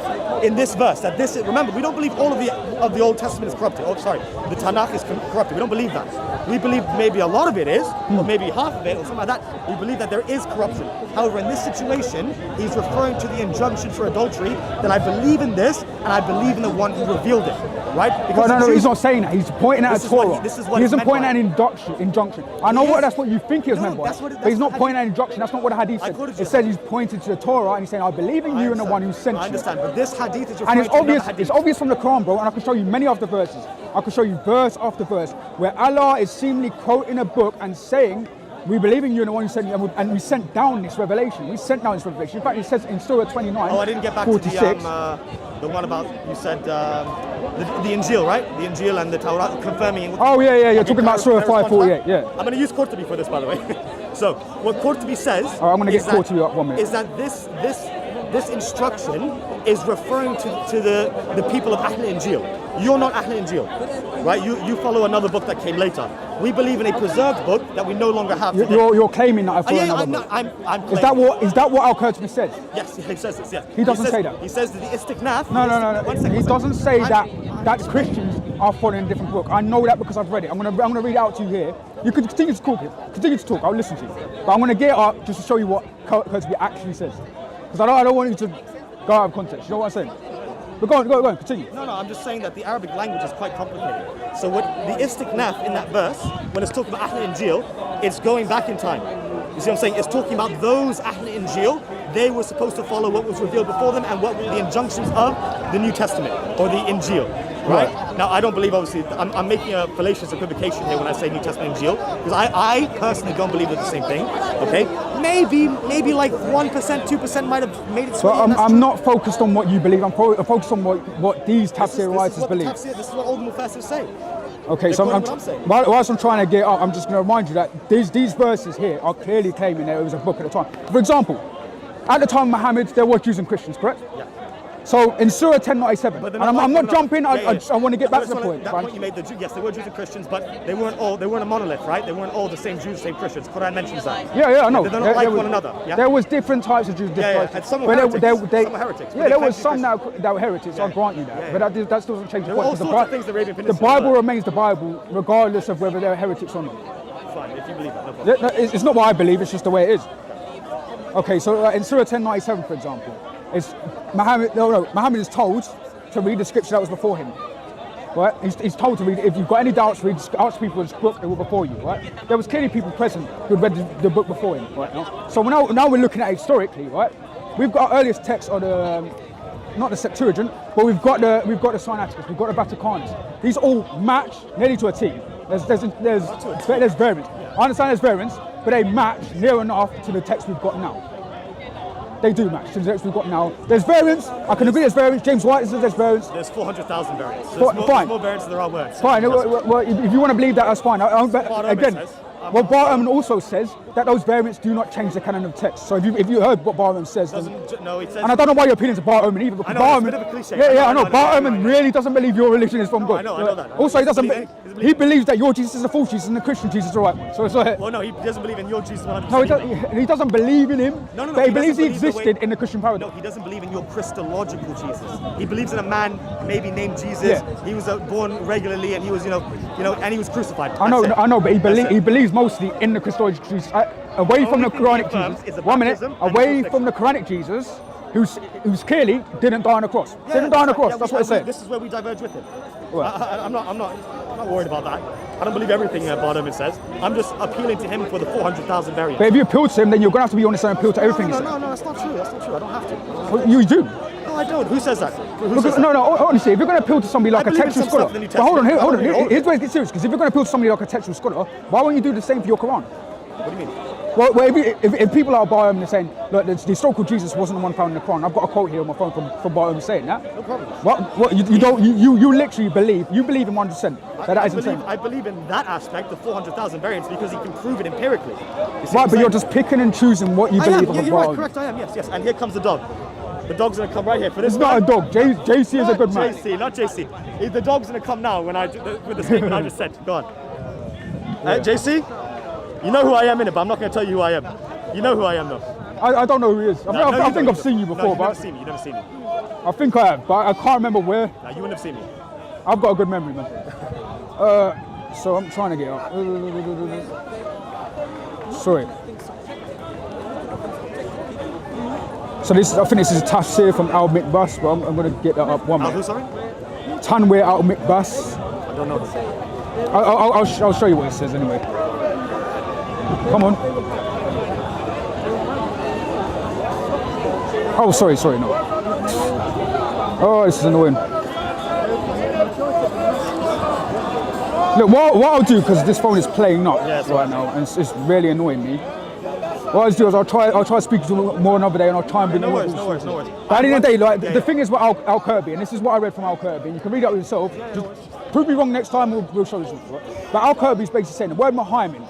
S2: in this verse. Remember, we don't believe all of the Old Testament is corrupted. Oh, sorry, the Tanakh is corrupted. We don't believe that. We believe maybe a lot of it is, or maybe half of it, or something like that. We believe that there is corruption. However, in this situation, he's referring to the injunction for adultery, that I believe in this, and I believe in the one who revealed it, right?
S1: Because no, he's not saying that. He's pointing at a Torah. He isn't pointing at an injunction. I know that's what you think he was meant by, but he's not pointing at an injunction. That's not what the hadith says. It says he's pointing to the Torah, and he's saying, I believe in you and the one who sent you.
S2: I understand, but this hadith is
S1: referring to another hadith. It's obvious from the Quran, bro, and I can show you many of the verses. I can show you verse after verse where Allah is seemingly quoting a book and saying we believe in you and the one who sent you, and we sent down this revelation. We sent down this revelation. In fact, it says in Surah 29,
S2: Oh, I didn't get back
S1: 46,
S2: to the one about, you said, the Injil, right? The Injil and the Torah confirming.
S1: Oh, yeah, you're talking about Surah
S2: correspond to
S1: 548,
S2: that.
S1: yeah.
S2: I'm going to use Qurtubi for this, by the way. So, what Qurtubi says
S1: I'm going to get Qurtubi up 1 minute.
S2: is that this instruction is referring to the people of Ahl Injil. You're not Ahl Injil, right? You follow another book that came later. We believe in a preserved book that we no longer have today.
S1: You're claiming that I follow another book.
S2: I'm
S1: Is
S2: claiming.
S1: that what Al-Qurtubi says?
S2: Yes, he says this, yeah.
S1: He doesn't
S2: says,
S1: say that.
S2: He says that the Istiqnaf...
S1: No.
S2: One second,
S1: He
S2: one
S1: doesn't
S2: second.
S1: say that Christians are following a different book. I know that because I've read it. I'm gonna read it out to you here. You can continue to talk. I'll listen to you. But I'm gonna get it up just to show you what Qurtubi actually says. Because I don't want you to go out of context. You know what I'm saying? But go on, continue.
S2: No, I'm just saying that the Arabic language is quite complicated. So what the Istiqnaf in that verse, when it's talking about Ahl Injil, it's going back in time. You see what I'm saying? It's talking about those Ahl Injil. They were supposed to follow what was revealed before them and what were the injunctions of the New Testament or the Injil. Right? Now, I don't believe, obviously, I'm making a fallacious equivocation here when I say New Testament and Injil, because I personally don't believe they're the same thing. Okay? Maybe like 1%, 2% might have made it.
S1: But I'm not focused on what you believe. I'm focused on what these tafsir writers believe.
S2: This is what all the Mufassirs say.
S1: Okay, so whilst I'm trying to get up, I'm just going to remind you that these verses here are clearly claiming that it was a book at the time. For example, at the time of Muhammad, there were Jews and Christians, correct?
S2: Yeah.
S1: So in Surah 1097, and I'm not jumping. I want to get back to the point.
S2: That point you made, yes, there were Jews and Christians, but they weren't a monolith, right? They weren't all the same Jews, same Christians. Quran mentions that.
S1: Yeah, I know.
S2: They're not like one another. Yeah?
S1: There was different types of Jews.
S2: And some were heretics. Some were heretics.
S1: Yeah, there was some that were heretics. I'll grant you that. But that still doesn't change the point. The Bible remains the Bible, regardless of whether they're heretics or not.
S2: Fine, if you believe that. No problem.
S1: It's not what I believe. It's just the way it is. Okay, so in Surah 1097, for example, it's Muhammad is told to read the scripture that was before him. Right? He's told to read. If you've got any doubts, ask people in this book that were before you. Right? There was clearly people present who had read the book before him. Right? So now we're looking at it historically. Right? We've got our earliest text on not the Septuagint, but we've got the Sinaiticus, we've got the Vaticanus. These all match nearly to a T. There's variance. I understand there's variance, but they match near enough to the text we've got now. They do match to the text we've got now. There's variance. I can agree there's variance. James White says there's variance.
S2: There's 400,000 variants.
S1: Fine.
S2: There's more variants than there are words.
S1: Fine. Well, if you want to believe that, that's fine. Again, what Bar also says that those variants do not change the canon of text. So if you heard what Bar says,
S2: it says, and
S1: I don't know why your opinions of Bar either. Because
S2: I know, it's a bit of a cliche.
S1: I know. Bar really doesn't believe your religion is from God.
S2: I know that.
S1: Also, he believes that your Jesus is a false Jesus and the Christian Jesus is the right one. So it's like,
S2: well, no, he doesn't believe in your Jesus 100%.
S1: No, he doesn't believe in him.
S2: No,
S1: but he believes he existed in the Christian paradigm.
S2: No, he doesn't believe in your Christological Jesus. He believes in a man maybe named Jesus.
S1: Yeah.
S2: He was born regularly, and he was, and he was crucified.
S1: I know, but he believes mostly in the Christological Jesus, away from the Quranic Jesus. 1 minute, away from the Quranic Jesus, who's clearly didn't die on the cross. Didn't die on the cross. That's what it's saying.
S2: This is where we diverge with him. I'm not worried about that. I don't believe everything Bardoman says. I'm just appealing to him for the 400,000 variants.
S1: But if you appeal to him, then you're going to have to be honest and appeal to everything he says.
S2: No, that's not true. I don't have to.
S1: Well, you do.
S2: No, I don't. Who says that?
S1: Honestly, if you're going to appeal to somebody like a textual scholar, but hold on, here's where it gets serious. Because if you're going to appeal to somebody like a textual scholar, why won't you do the same for your Quran?
S2: What do you mean?
S1: Well, if people are by and saying, look, the historical Jesus wasn't the one found in the Quran. I've got a quote here on my phone from Barham saying that.
S2: No problem.
S1: What you literally believe in 100% that is insane.
S2: I believe in that aspect, the 400,000 variants, because he can prove it empirically.
S1: Right, but you're just picking and choosing what you believe of a
S2: You're right, correct, I am, yes. And here comes the dog. The dog's gonna come right here for this.
S1: It's not a dog. JC is a good man.
S2: Not JC. The dog's gonna come now with the statement I just said. Go on. JC? You know who I am, innit? But I'm not going to tell you who I am. You know who I am, though.
S1: I don't know who he is. I think I've seen you before.
S2: You've never seen me.
S1: I think I have, but I can't remember where.
S2: No, you wouldn't have seen me.
S1: I've got a good memory, man. So I'm trying to get up. Sorry. So I think this is a tafsir from Al Mikbas, but I'm going to get that up 1 minute.
S2: Who, sorry?
S1: Tanwir Al Mikbas.
S2: I don't know.
S1: I'll show you what it says anyway. Come on. Oh, sorry, no. Oh, this is annoying. Look, what I'll do, because this phone is playing up
S2: Yeah, it's
S1: right now, and it's really annoying me. What I'll do is I'll try to speak to you more another day, and I'll try and bring
S2: No
S1: more.
S2: worries, no worries, no worries.
S1: But at the end of the day, like
S2: Yeah,
S1: the thing is with Al Kirby, and this is what I read from Al Kirby, and you can read it up yourself. Just prove me wrong next time, we'll show you something. Right? But Al Kirby's basically saying the word Muhammad,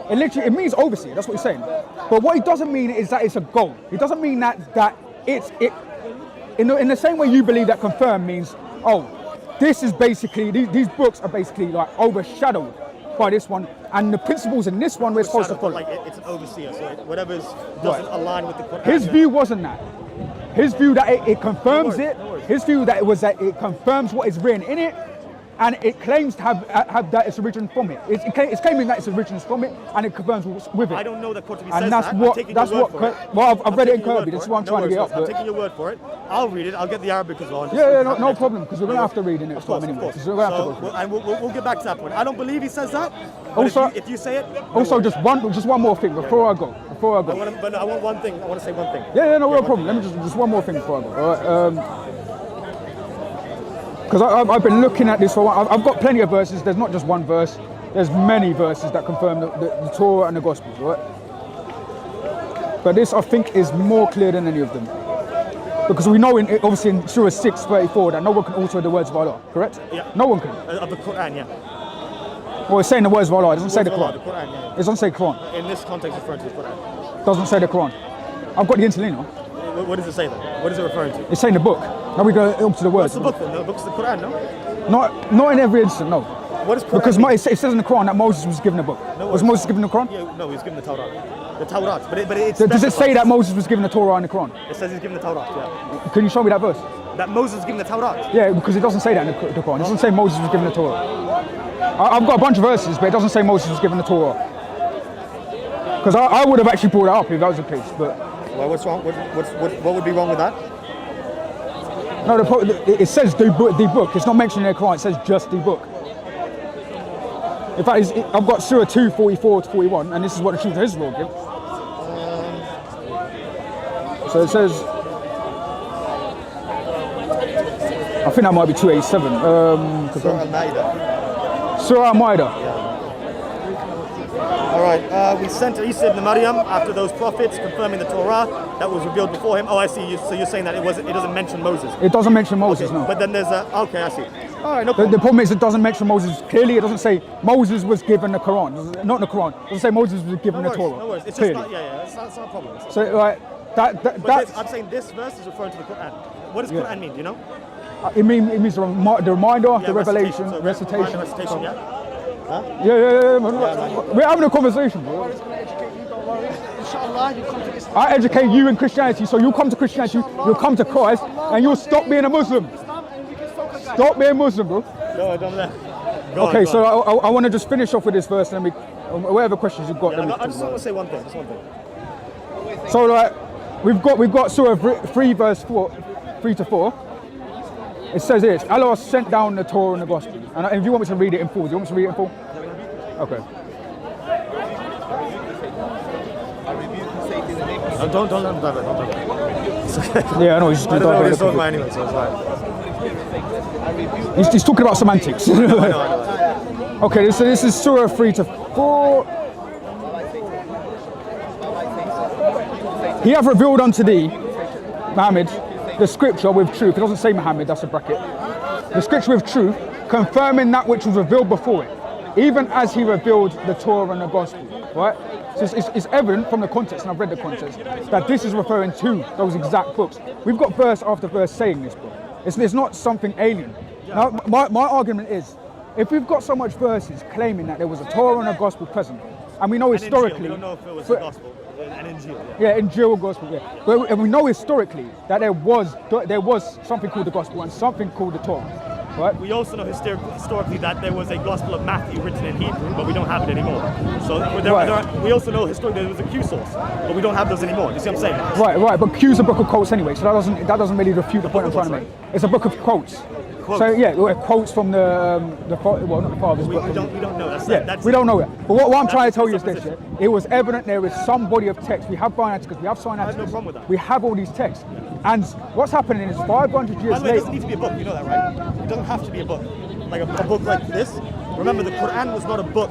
S1: it means overseer. That's what he's saying. But what he doesn't mean is that it's a goal. He doesn't mean that it's it. In the same way you believe that confirm means, oh, this is basically these books are basically like overshadowed by this one, and the principles in this one we're supposed to follow.
S2: Like it's an overseer, so whatever's doesn't align with the Quran.
S1: His view wasn't that. His view that it confirms it. His view that it confirms what is written in it, and it claims to have that its origin from it. It's claiming that its origin is from it, and it confirms with it.
S2: I don't know that Qur'an says
S1: And
S2: that.
S1: I've read it in Kirby. This is what I'm trying to get up.
S2: I'm taking your word for it. I'll read it. I'll get the Arabic as well.
S1: Yeah, no problem, because we're going to have to read it next time anyway.
S2: Of
S1: So
S2: course.
S1: we're gonna have to go through it.
S2: We'll get back to that point. I don't believe he says that. But
S1: Also-
S2: if you say it.
S1: Also, just one more thing before I go.
S2: I want one thing. I want to say one thing.
S1: Yeah, no problem. Let me just one more thing before I go. All right. Because I've been looking at this for a while. I've got plenty of verses. There's not just one verse. There's many verses that confirm the Torah and the Gospels, right? But this, I think, is more clear than any of them. Because we know, obviously, in Surah 6:34, that no one can alter the words of Allah, correct?
S2: Yeah.
S1: No one can.
S2: Of the Quran, yeah.
S1: Well, it's saying the words of Allah. It doesn't say the Quran.
S2: The Quran, yeah.
S1: It doesn't say Quran.
S2: In this context, it's referring to the Quran.
S1: It doesn't say the Quran. I've got the interlinear.
S2: What does it say then? What is it referring to?
S1: It's saying the book. Now we go up to the words.
S2: What's the book then? The book's the Quran, no?
S1: Not in every instant, no.
S2: What is Quran?
S1: Because
S2: mean?
S1: it says in the Quran that Moses was given a book.
S2: No,
S1: Was Moses given the Quran?
S2: Yeah, no, he was given the Torah. The Torah. But it's
S1: Does it say that Moses was given the Torah in the Quran?
S2: It says he's given the Torah, yeah.
S1: Can you show me that verse?
S2: That Moses was given the Torah.
S1: Yeah, because it doesn't say that in the Quran. It doesn't say Moses was given the Torah. I've got a bunch of verses, but it doesn't say Moses was given the Torah. Because I would have actually brought that up if that was the case, but
S2: Well, what's wrong? What would be wrong with that?
S1: no, it says the book. It's not mentioned in the Quran. It says just the book. In fact, I've got Surah 2:44-41, and this is what the children of Israel give. So it says, I think that might be 287.
S2: Surah Al-Ma'idah.
S1: Surah Al-Ma'idah.
S2: All right, we sent Isa ibn Maryam after those prophets, confirming the Torah that was revealed before him. Oh, I see. So you're saying that it doesn't mention Moses.
S1: It doesn't mention Moses, no.
S2: But then there's okay, I see. All right, no
S1: The
S2: problem.
S1: problem is it doesn't mention Moses clearly. It doesn't say Moses was given the Quran. Not in the Quran. It doesn't say Moses was given the Torah.
S2: No worries. It's just
S1: clearly.
S2: not. Yeah. It's not a problem.
S1: So like
S2: But
S1: that's
S2: I'm saying this verse is referring to the Quran. What does Quran mean? Do you know?
S1: it means the reminder, the
S2: Yeah,
S1: revelation,
S2: So
S1: recitation.
S2: recitation. Yeah.
S1: Yeah, man. We're having a conversation, bro.
S5: Inshallah, you come to Islam.
S1: I educate you in Christianity, so you'll come to Christianity, you'll come to Christ, and you'll stop being a Muslim.
S5: Islam and we can focus, guys.
S1: Stop being Muslim, bro.
S2: Go on.
S1: Okay, so I want to just finish off with this verse, and whatever questions you've got.
S2: Yeah,
S1: then we
S2: I just
S1: talk
S2: want to
S1: about
S2: say one thing. Just one thing.
S1: it. So like, we've got Surah 3 verse 3-4. It says this: Allah sent down the Torah and the Gospel. And if you want me to read it in full, do you want me to read it in full? Okay.
S2: Don't let him dive it. Don't dive it.
S1: Yeah, I know. He's just
S2: I don't know what he's talking
S1: gonna
S2: about anyway, so it's fine.
S1: he's talking about semantics.
S2: I know.
S1: Okay, so this is Surah 3-4. He hath revealed unto thee, Muhammad, the scripture with truth. It doesn't say Muhammad, that's a bracket. The scripture with truth, confirming that which was revealed before it, even as he revealed the Torah and the Gospel, right? So it's evident from the context, and I've read the context, that this is referring to those exact books. We've got verse after verse saying this book. It's not something alien. Now, my argument is, if we've got so much verses claiming that there was a Torah and a Gospel present, and we know historically...
S2: We don't know if it was the gospel. An Injil,
S1: Yeah, Injil Gospel, yeah. But we know historically that there was something called the Gospel and something called the Torah, right?
S2: We also know historically that there was a Gospel of Matthew written in Hebrew, but we don't have it anymore. So we also know historically there was a Q source, but we don't have those anymore. You see what I'm saying?
S1: Right. But Q's a book of quotes anyway, so that doesn't really refute the point I'm trying to make. It's a book of quotes.
S2: Quotes.
S1: So yeah, quotes from well, not the fathers,
S2: We
S1: but from,
S2: don't know.
S1: we don't know it. But what I'm trying to tell you is
S2: that's
S1: this:
S2: the
S1: it was evident there is some body of text. We have Sinaiticus, we have Sinaiticus.
S2: I have no problem with that.
S1: We have all these texts, And what's happening is 500
S2: By
S1: years
S2: the way, it
S1: later.
S2: doesn't need to be a book, you know that, right? It doesn't have to be a book. Like a book like this. Remember, the Quran was not a book.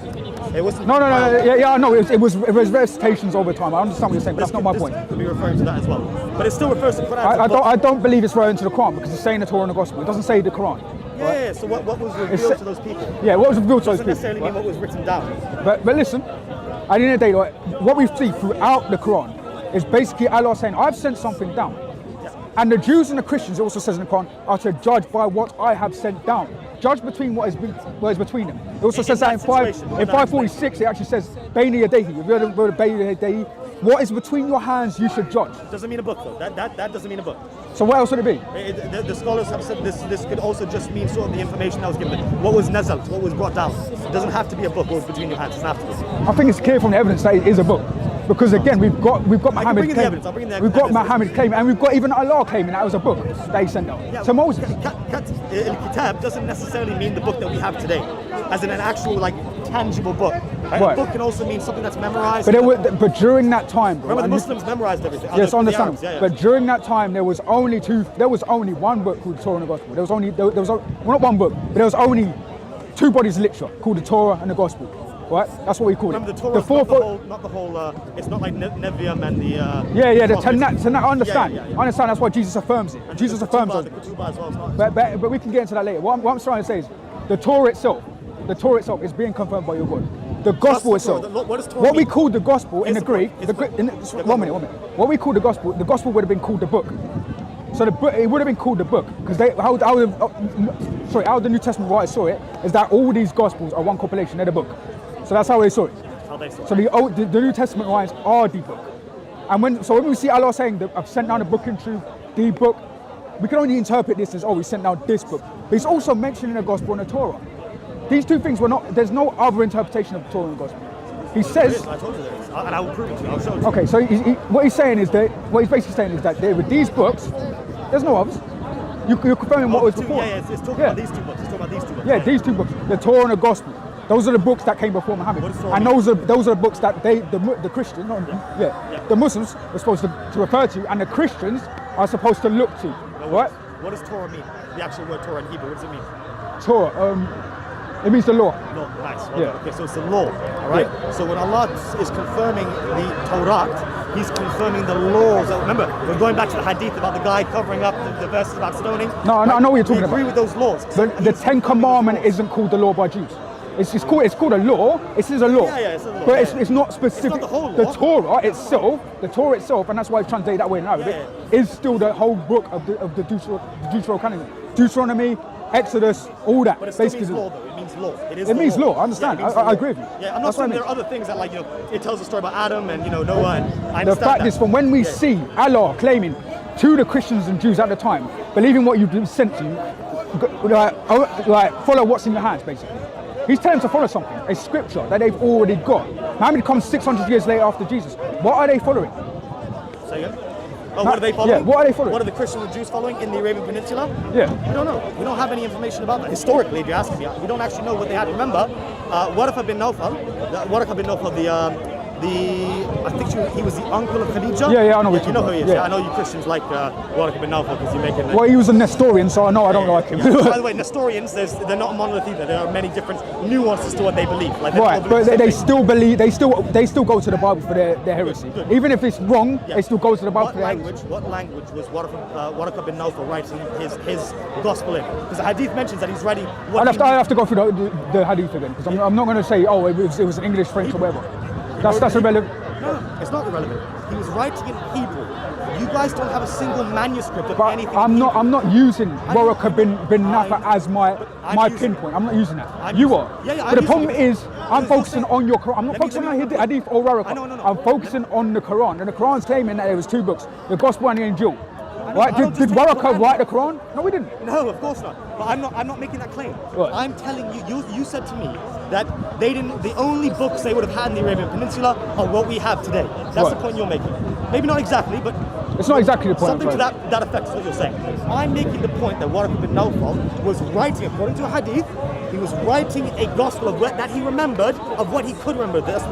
S2: It wasn't.
S1: No. Yeah, I know. It was recitations over time. I understand what you're saying, but that's not my point.
S2: This could be referring to that as well. But it still refers to Quran. as a book.
S1: I don't believe it's referring to the Quran because it's saying the Torah and the Gospel. It doesn't say the Quran.
S2: Yeah. So what was revealed to those people?
S1: Yeah, what was revealed to those
S2: Doesn't
S1: people?
S2: necessarily mean what was written down.
S1: But listen, at the end of the day, like, what we see throughout the Quran is basically Allah saying, I've sent something down. And the Jews and the Christians, it also says in the Quran, are to judge by what I have sent down. Judge between what is between them. It also says that in 546, it actually says, Bayna Yadehi. You've heard of Bayna Yadehi. What is between your hands, you should judge.
S2: Doesn't mean a book though. That doesn't mean a book.
S1: So what else would it be?
S2: The scholars have said this could also just mean sort of the information that was given. What was nazalt, what was brought down. It doesn't have to be a book, what was between your hands. It doesn't have to be.
S1: I think it's clear from the evidence that it is a book. Because again, we've got Muhammad
S2: bring in the
S1: claiming,
S2: evidence, I'll bring in the
S1: we've got
S2: evidence.
S1: Muhammad claiming, and we've got even Allah claiming that it was a book that he sent out to Moses.
S2: Al-Kitab doesn't necessarily mean the book that we have today, as in an actual like tangible book. Right?
S1: Right.
S2: A book can also mean something that's memorized.
S1: But during that time, bro,
S2: Remember, the
S1: and
S2: Muslims memorized everything.
S1: yes,
S2: the
S1: understand.
S2: Arabs, yeah.
S1: But during that time, there was only one book called the Torah and the Gospel. There was not one book, but there was only two bodies of literature called the Torah and the Gospel. Right? That's what we call
S2: Remember,
S1: it.
S2: the Torah is not the whole. It's not like Nevi'im and the.
S1: The Tanakh. I understand.
S2: Yeah.
S1: I understand. That's why Jesus affirms it.
S2: And
S1: Jesus
S2: the
S1: affirms
S2: Ketubah,
S1: it.
S2: the Ketubah as well. It's not,
S1: But we can get into that later. What I'm trying to say is, the Torah itself is being confirmed by your God. The gospel
S2: That's the
S1: itself.
S2: Torah. What does Torah
S1: What we
S2: mean?
S1: call the gospel in
S2: Here's
S1: the Greek,
S2: point.
S1: one minute. What we call the gospel would have been called the book. So the book, it would have been called the book because how the New Testament writers saw it is that all these gospels are one compilation. They're the book. So that's how they saw it.
S2: How they saw it.
S1: So the New Testament writers are the book. And when we see Allah saying that I've sent down a book in truth, the book, we can only interpret this as, we sent down this book. But he's also mentioning the gospel and the Torah. These two things there's no other interpretation of the Torah and the gospel. He says,
S2: I told you there is, and I will prove it to you. I'll show it to you.
S1: okay, so what he's basically saying is that with these books, there's no others. You're confirming what was before.
S2: It's talking about these two books. It's talking about these two books.
S1: Yeah, these two books, the Torah and the Gospel. Those are the books that came before Muhammad,
S2: What does Torah
S1: and
S2: mean?
S1: those are the books that the Christians, the Muslims are supposed to refer to, and the Christians are supposed to look to. Right?
S2: What does Torah mean? The actual word Torah in Hebrew. What does it mean?
S1: Torah, it means the law.
S2: Law. Nice. Well
S1: Yeah.
S2: done. Okay, so it's the law. All right. So when Allah is confirming the Torah, He's confirming the laws. Remember, we're going back to the hadith about the guy covering up the verses about stoning.
S1: No, I know what you're talking
S2: We agree
S1: about.
S2: with those laws.
S1: The Ten Commandment isn't called the law by Jews. It's called a law. It is a law.
S2: Yeah, it's a law,
S1: But
S2: yeah.
S1: it's not specific.
S2: It's not the whole law.
S1: The Torah itself, and that's why it's translated that way in Arabic, is still the whole book of the Deuteronomy. Deuteronomy, Exodus, all that.
S2: But it still
S1: basically.
S2: means law, though. It means law.
S1: It means law. I understand.
S2: Yeah, it means
S1: I
S2: law.
S1: agree with you.
S2: Yeah, I'm not
S1: That's what
S2: saying
S1: I
S2: there
S1: mean.
S2: are other things that it tells a story about Adam and Noah, and I
S1: The
S2: understand
S1: fact
S2: that.
S1: is, from when we see Allah claiming to the Christians and Jews at the time, believing what you've been sent to you, like follow what's in your hands, basically. He's telling them to follow something, a scripture that they've already got. Muhammad comes 600 years later after Jesus. What are they following?
S2: Say again? Oh, what are they following?
S1: Yeah, what are they following?
S2: What are the Christians and Jews following in the Arabian Peninsula?
S1: Yeah.
S2: We don't know. We don't have any information about that. Historically, if you ask me, we don't actually know what they had. Remember, Waraka bin Nawfal, I think he was the uncle of Khadija.
S1: Yeah, I know
S2: You know who he is.
S1: Yeah.
S2: I know you Christians like Waraka bin Nawfal because you make him.
S1: Well, he was a Nestorian, so I know I don't like him.
S2: By the way, Nestorians, they're not a monolith either. There are many different nuances to what they believe. Like they all
S1: Right,
S2: believe
S1: but
S2: the
S1: they
S2: same
S1: still believe, they still go to the Bible for their heresy.
S2: Good.
S1: Even if it's wrong,
S2: Yeah.
S1: they still go to the Bible for their
S2: What language was Waraka bin Nawfal writing his gospel in? Because the hadith mentions that he's writing.
S1: I'd have to go through the hadith again, because I'm not going to say, it was an English, French, or whatever. That's irrelevant.
S2: No, it's not irrelevant. He was writing in Hebrew. You guys don't have a single manuscript of
S1: But
S2: anything.
S1: I'm
S2: in
S1: not
S2: Hebrew.
S1: using Waraka bin Nafa as my
S2: using
S1: pinpoint. I'm not using that.
S2: I'm
S1: You
S2: using-
S1: are.
S2: Yeah, I'm
S1: But the
S2: using
S1: problem
S2: it.
S1: is, I'm
S2: There's
S1: focusing
S2: nothing-
S1: on your Quran. I'm not
S2: Let me-
S1: focusing
S2: let
S1: on
S2: me-
S1: Hadith or Waraka.
S2: I know.
S1: I'm focusing on the Quran. And the Quran's claiming that there was two books, the Gospel and the Injil. Right?
S2: I don't
S1: Did
S2: just take the
S1: Waraka
S2: Quran.
S1: write the Quran? No, we didn't.
S2: No, of course not. But I'm not making that claim.
S1: Right.
S2: I'm telling you, you said to me that they didn't. The only books they would have had in the Arabian Peninsula are what we have today. That's the
S1: Right.
S2: point you're making. Maybe not exactly, but
S1: It's not exactly the point.
S2: something
S1: I'm
S2: to
S1: trying
S2: that effect is what you're saying. I'm making the point that Waraka bin Nawfal was writing according to a hadith. He was writing a gospel of that he remembered, of what he could remember. That's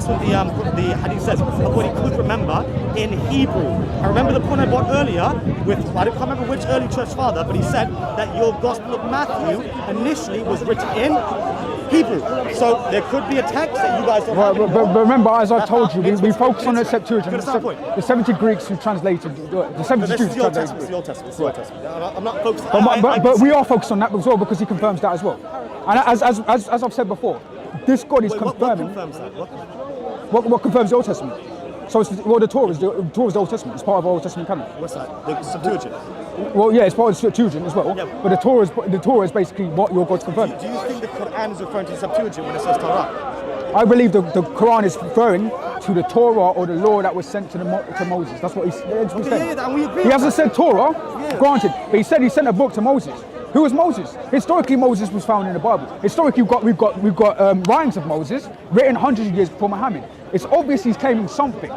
S2: what the hadith says, of what he could remember in Hebrew. I remember the point I brought earlier with, I can't remember which early church father, but he said that your gospel of Matthew initially was written in Hebrew. So there could be a text that you guys don't have anymore.
S1: But remember, as I told you,
S2: That's
S1: we
S2: what
S1: focus on the
S2: makes-
S1: Septuagint.
S2: That's the point.
S1: The 70 Greeks who translated, the 70
S2: But
S1: Jews
S2: this is the Old
S1: translated.
S2: Testament. It's the Old Testament. It's the Old Testament. I'm not focused.
S1: But we are focused on that as well because he confirms that as well. And as I've said before, this God is
S2: Wait, what
S1: confirming.
S2: confirms that?
S1: What confirms the Old Testament? So it's, well, the Torah is the Old Testament. It's part of the Old Testament canon.
S2: What's that? The Septuagint.
S1: Well, yeah, it's part of the Septuagint as well.
S2: Yeah.
S1: But the Torah is basically what your God's confirming.
S2: Do you think the Quran is referring to the Septuagint when it says Torah?
S1: I believe the Quran is referring to the Torah or the law that was sent to Moses. That's what he's saying.
S2: And we agree.
S1: He hasn't said Torah,
S2: Yeah.
S1: granted, but he said he sent a book to Moses. Who was Moses? Historically, Moses was found in the Bible. Historically, we've got writings of Moses written hundreds of years before Muhammad. It's obvious he's claiming something.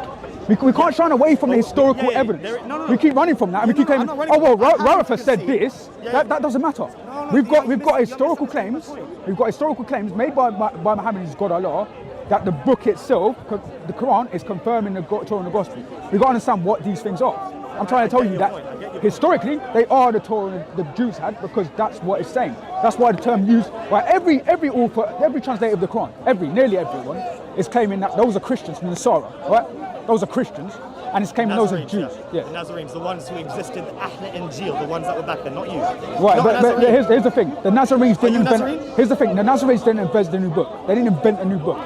S1: We can't shine away from the historical evidence.
S2: No.
S1: We keep running from that, and we keep
S2: I'm
S1: claiming,
S2: not running
S1: oh well,
S2: from that.
S1: Rafa said this. That doesn't matter. We've got historical claims. We've got historical claims made by Muhammad, his God Allah, that the book itself, the Quran, is confirming the Torah and the Gospel. We've got to understand what these things are. I'm trying to tell you that historically they are the Torah and the Jews had because that's what it's saying. That's why the term used by every author, every translator of the Quran, nearly everyone, is claiming that those are Christians from the Nasara, right? Those are Christians, and it's claiming those are Jews. Yeah.
S2: The Nazarenes, the ones who existed, Ahl Injil, the ones that were back then, not you.
S1: Right,
S2: Not
S1: but
S2: Nazarene.
S1: here's the thing. The Nazarenes
S2: Are you
S1: didn't invent.
S2: Nazarene?
S1: Here's the thing. The Nazarenes didn't invent the new book. They didn't invent a new book.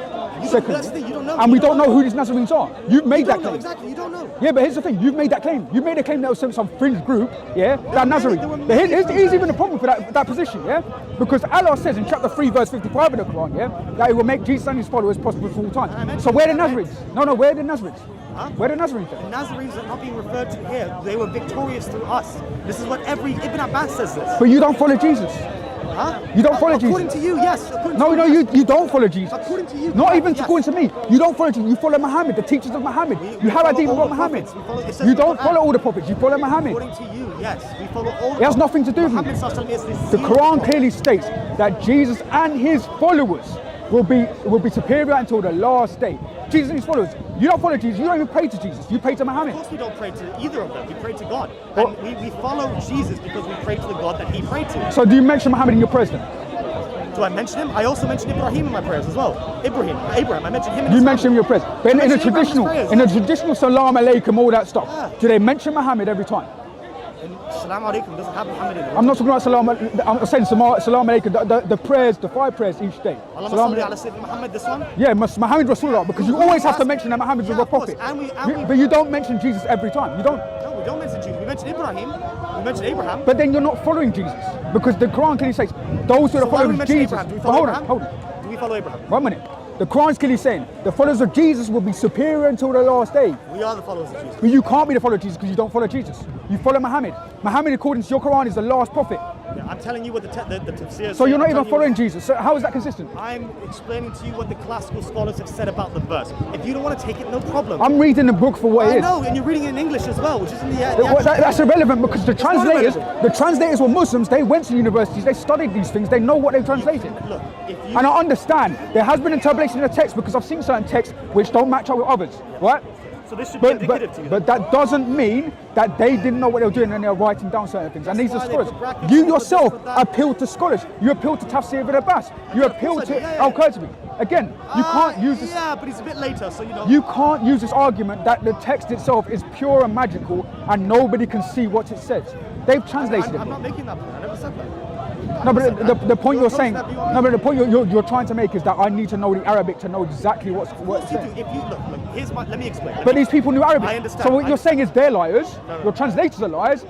S1: Secondly,
S2: that's the thing, you don't know.
S1: and we
S2: You
S1: don't
S2: don't
S1: know who these Nazarenes are. You've made
S2: You
S1: that
S2: don't know,
S1: claim.
S2: exactly, you don't know.
S1: Yeah, but here's the thing. You've made that claim. You made a claim that was some fringe group, yeah, that
S2: many-
S1: Nazarene.
S2: there were
S1: But
S2: many
S1: here's even the problem for that position, yeah? Because Allah says in chapter 3, verse 55 of the Quran, yeah, that it will make Jesus and his followers prosperous for all time. So where are the Nazarenes? No, where are the Nazarenes?
S2: Huh?
S1: Where are the Nazarenes
S2: The
S1: then?
S2: Nazarenes are not being referred to here. They were victorious through us. This is what every Ibn Abbas says this.
S1: But you don't follow Jesus.
S2: Huh?
S1: You don't follow
S2: According
S1: Jesus.
S2: to you, yes. According
S1: No,
S2: to
S1: no,
S2: yes.
S1: you don't follow Jesus.
S2: According to you,
S1: Not
S2: correct,
S1: even
S2: yes.
S1: according to me. You don't follow Jesus. You follow Muhammad, the teachers of Muhammad.
S2: We
S1: You have
S2: follow
S1: idea
S2: all
S1: about
S2: the
S1: Muhammad.
S2: prophets. We follow- it says
S1: You
S2: in the
S1: don't
S2: Quran.
S1: follow all the prophets. You follow Muhammad.
S2: According to you, yes. We follow all.
S1: It has nothing to do with
S2: Muhammad
S1: me.
S2: Sallallahu Alaihi Wasallam is
S1: The
S2: seal
S1: Quran
S2: of God.
S1: clearly states that Jesus and his followers will be superior until the last day. Jesus and his followers. You don't follow Jesus. You don't even pray to Jesus. You pray to
S2: Of
S1: Muhammad.
S2: course we don't pray to either of them. We pray to God.
S1: Well-
S2: And we follow Jesus because we pray to the God that he prayed to.
S1: So do you mention Muhammad in your prayers then?
S2: Do I mention him? I also mention Ibrahim in my prayers as well. Abraham. I mention him in
S1: You
S2: his
S1: mention him in your prayers. But in a
S2: mention Abraham's
S1: traditional,
S2: prayers.
S1: in a traditional salam alaikum, all that stuff,
S2: Yeah.
S1: do they mention Muhammad every time?
S2: Salam alaikum doesn't have Muhammad in it.
S1: I'm not talking about salam. I'm saying salam alaikum. The prayers, the 5 prayers each day.
S2: Allahumma
S1: Salam
S2: salli
S1: alaikum.
S2: ala Sayyidina Muhammad, this one?
S1: Yeah, Muhammad Rasulullah, because you always have to mention that Muhammad is
S2: Yeah,
S1: a
S2: of course.
S1: prophet.
S2: And we-
S1: But you don't mention Jesus every time. You don't.
S2: No, we don't mention Jesus. We mention Ibrahim. We mention Abraham.
S1: But then you're not following Jesus, because the Quran clearly says those who are
S2: So why do we
S1: following
S2: mention
S1: Jesus.
S2: Abraham? Do we
S1: But
S2: follow
S1: hold
S2: Abraham?
S1: on.
S2: Do we follow Abraham?
S1: 1 minute. The Quran's clearly saying the followers of Jesus will be superior until the last day.
S2: We are the followers of Jesus.
S1: But you can't be the follower of Jesus because you don't follow Jesus. You follow Muhammad. Muhammad, according to your Quran, is the last prophet.
S2: Yeah, I'm telling you what the tafsir
S1: So you're not
S2: I'm
S1: even
S2: telling you
S1: following
S2: what-
S1: Jesus. So how is that consistent?
S2: I'm explaining to you what the classical scholars have said about the verse. If you don't want to take it, no problem.
S1: I'm reading the book for what
S2: I
S1: it is.
S2: know, and you're reading it in English as well, which is in the
S1: That's irrelevant because the
S2: not
S1: translators were Muslims. They went to universities. They studied these things. They know what they translated.
S2: Look, if you
S1: And I understand there has been interpolation in the text because I've seen certain texts which don't match up with others, right?
S2: so this should be indicative to you.
S1: But that doesn't mean that they didn't know what they were doing and they were writing down certain things. And
S2: That's
S1: these are
S2: why they
S1: scholars.
S2: put brackets
S1: You
S2: on the
S1: yourself
S2: this or that.
S1: appeal to scholars. You appeal to Tafsir ibn Abbas. You
S2: Yeah, of
S1: appeal
S2: course I
S1: to
S2: do. Yeah,
S1: Al
S2: yeah.
S1: Qurtubi. Again, you can't use this.
S2: Yeah, but he's a bit later, so you know.
S1: You can't use this argument that the text itself is pure and magical and nobody can see what it says. They've translated
S2: I'm
S1: it.
S2: not making that point. I never said that.
S1: No, but the point you're
S2: You're
S1: saying,
S2: close to that,
S1: no, but the point you're trying to make is that I need to know the Arabic to know exactly what's
S2: Of course you do.
S1: saying.
S2: If you look, let me explain.
S1: But these people knew Arabic.
S2: I understand.
S1: So what you're saying is they're liars.
S2: No.
S1: Your translators are liars.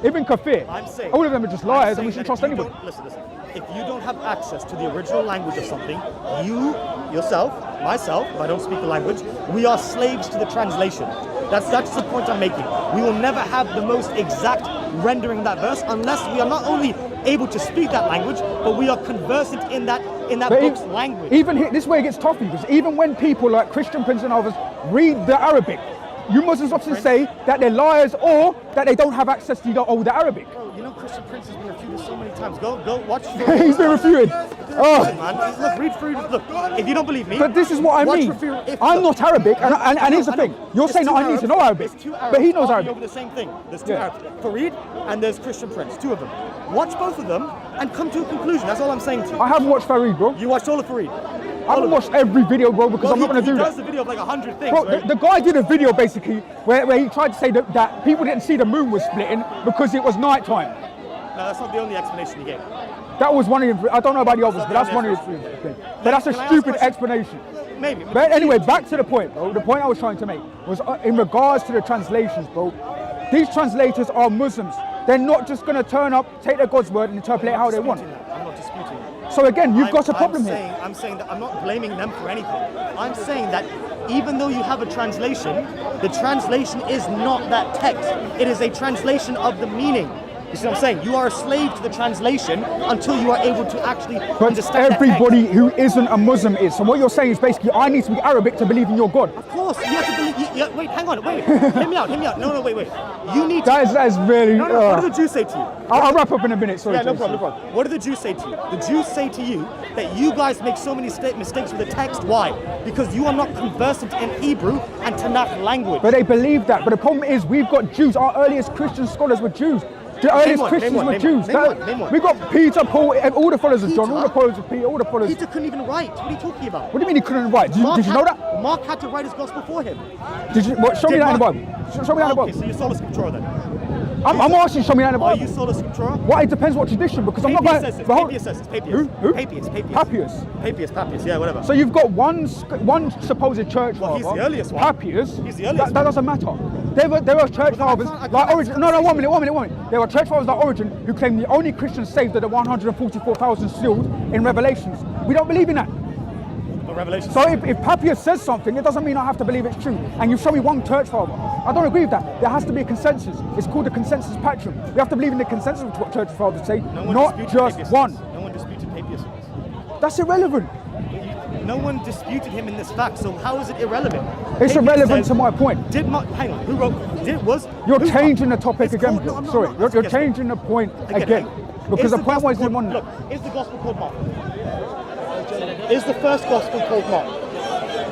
S1: Ibn Kathir,
S2: I'm saying
S1: all of them are just
S2: I'm
S1: liars, and
S2: saying
S1: we
S2: that
S1: shouldn't
S2: if
S1: trust
S2: you
S1: anybody.
S2: don't- Listen. If you don't have access to the original language of something, you, yourself, myself, if I don't speak the language, we are slaves to the translation. That's the point I'm making. We will never have the most exact rendering of that verse unless we are not only able to speak that language, but we are conversant in that
S1: But
S2: book's language.
S1: even here, this way it gets tough because even when people like Christian Prince and others read the Arabic, you Muslims often say that they're liars or that they don't have access to the older Arabic.
S2: You know Christian Prince has been refuted so many times. Go watch.
S1: He's been refuted. Oh.
S2: Man, look, read through. Look, if you don't believe me.
S1: But this is what I
S2: watch
S1: mean.
S2: if-
S1: I'm
S2: look,
S1: not Arabic, and here's the
S2: I know.
S1: thing. You're
S2: There's
S1: saying that
S2: two
S1: I need to know Arabic,
S2: There's two
S1: but he knows
S2: arguing
S1: Arabic.
S2: over the same thing. There's two
S1: Yeah.
S2: Arabs. Fareed and there's Christian Prince. Two of them. Watch both of them and come to a conclusion. That's all I'm saying to you.
S1: I haven't watched Fareed, bro.
S2: You watched all of Fareed.
S1: I haven't watched every video, bro, because I'm not going to do
S2: He
S1: that.
S2: does the video of like 100 things.
S1: Bro,
S2: right?
S1: the guy did a video basically where he tried to say that people didn't see the moon was splitting because it was night time.
S2: No, that's not the only explanation he gave.
S1: That was one of the, I don't know about the others, but that's one of the things. But that's a
S2: Can I ask
S1: stupid
S2: a question?
S1: explanation.
S2: Maybe.
S1: But anyway, back to the point, bro. The point I was trying to make was in regards to the translations, bro. These translators are Muslims. They're not just going to turn up, take their God's word and interpolate how they want.
S2: I'm not disputing that.
S1: So again, you've got a problem here.
S2: I'm saying that I'm not blaming them for anything. I'm saying that even though you have a translation, the translation is not that text. It is a translation of the meaning. You see what I'm saying? You are a slave to the translation until you are able to actually
S1: But
S2: understand that
S1: everybody who isn't a Muslim is. So what you're saying is basically, I need to be Arabic to believe in your God.
S2: Of course, you have to believe. Wait, hang on, wait. Hear me out. No, wait. You need to.
S1: That is really.
S2: No, what do the Jews say to you?
S1: I'll wrap up in a minute. Sorry.
S2: Yeah, no
S1: Jason.
S2: problem. What do the Jews say to you? The Jews say to you that you guys make so many mistakes with the text. Why? Because you are not conversant in Hebrew and Tanakh language.
S1: But they believe that. But the problem is, we've got Jews. Our earliest Christian scholars were Jews. The earliest Christians were Jews.
S2: Name one.
S1: We've got Peter, Paul, all the followers of John, all the
S2: Peter?
S1: followers of Peter, all the followers.
S2: Peter couldn't even write. What are you talking about?
S1: What do you mean he couldn't write? Did you know that?
S2: Mark had to write his gospel for him.
S1: Did you? What, show me
S2: Did
S1: that in the
S2: Mark-
S1: Bible. Show me that in the
S2: Okay,
S1: Bible.
S2: so you're sola scriptura then.
S1: I'm asking, show me that in the
S2: Are
S1: Bible.
S2: you sola scriptura?
S1: What? It depends what tradition, because I'm not
S2: Papias
S1: going.
S2: says this.
S1: but hold-
S2: Papias says this. Papias.
S1: Who?
S2: Papias.
S1: Papias.
S2: Yeah, whatever.
S1: So you've got one supposed church
S2: Well, he's
S1: father.
S2: the earliest one.
S1: Papias.
S2: He's the earliest
S1: That doesn't matter. There were church fathers
S2: I can't
S1: like Origin. No,
S2: access
S1: one minute. There were church fathers like Origin who claimed the only Christians saved are the 144,000 sealed in Revelations. We don't believe in that.
S2: The Revelation.
S1: So if Papias says something, it doesn't mean I have to believe it's true. And you show me one church father. I don't agree with that. There has to be a consensus. It's called the consensus patrum. We have to believe in the consensus of what church fathers say, not just
S2: Papias.
S1: one.
S2: No one disputed Papias.
S1: That's irrelevant.
S2: No one disputed him in this fact, so how is it irrelevant?
S1: It's
S2: Papias
S1: irrelevant
S2: says-
S1: to my point.
S2: Did Mark, hang on, who wrote, did, was...
S1: You're
S2: who's
S1: changing the
S2: Mark?
S1: topic
S2: It's
S1: again.
S2: called- no, I'm not-
S1: Sorry,
S2: I'm
S1: you're
S2: not- yes,
S1: changing the point
S2: Again,
S1: again. Because
S2: is
S1: the point
S2: gospel
S1: wasn't
S2: called-
S1: on
S2: Look,
S1: that.
S2: is the gospel called Mark? Is the first gospel called Mark?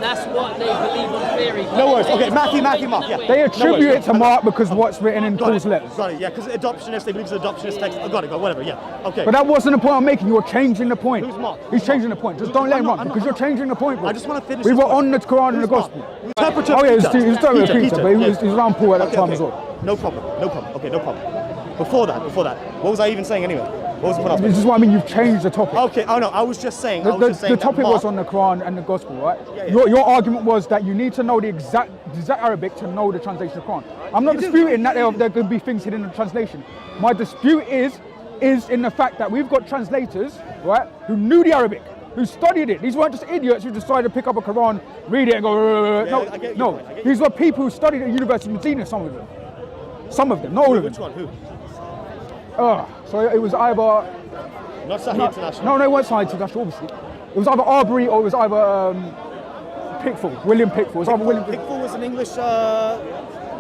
S3: That's what they believe on theory.
S2: No worries.
S3: They
S2: Okay,
S3: just
S2: Matthew,
S3: can't
S2: Mark,
S3: make it that
S2: yeah.
S3: way.
S1: They attribute
S2: worries,
S1: it to
S2: no,
S1: Mark because what's written in Paul's letters.
S2: Got it, yeah, because adoptionists, they believe it's an adoptionist text. Got it, whatever, yeah. Okay.
S1: But that wasn't the point I'm making. You're changing the point.
S2: Who's Mark?
S1: He's changing the point. Just don't let him
S2: I'm
S1: run
S2: not-
S1: because you're changing the point, bro.
S2: I just want to finish
S1: We
S2: this
S1: were
S2: point.
S1: on the Quran and the
S2: Who's Mark?
S1: Gospel.
S2: Interpreter
S1: Oh yeah, he's
S2: Peter.
S1: talking about Peter, but he was around Paul at that time
S2: okay.
S1: as well.
S2: No problem. Okay, no problem. Before that, what was I even saying anyway? What was the point I was
S1: This is what I mean. You've changed the topic.
S2: Okay, oh no, I was just saying.
S1: The
S2: that
S1: topic
S2: Mark-
S1: was on the Quran and the Gospel, right?
S2: Yeah, yeah.
S1: Your argument was that you need to know the exact Arabic to know the translation of the Quran. I'm not
S2: You do.
S1: disputing that there could be things hidden in the translation. My dispute is in the fact that we've got translators, right, who knew the Arabic, who studied it. These weren't just idiots who decided to pick up a Quran, read it, and go.
S2: Yeah, I get your point, I get
S1: These were people who studied at University of Medina. Some of them, not all of them.
S2: Which one? Who?
S1: So it was either.
S2: Not Sahih International.
S1: No, it wasn't Science International, obviously. It was either Arbery or it was either Pickford, William Pickford. It was either William Pickford.
S2: Pickford was an English.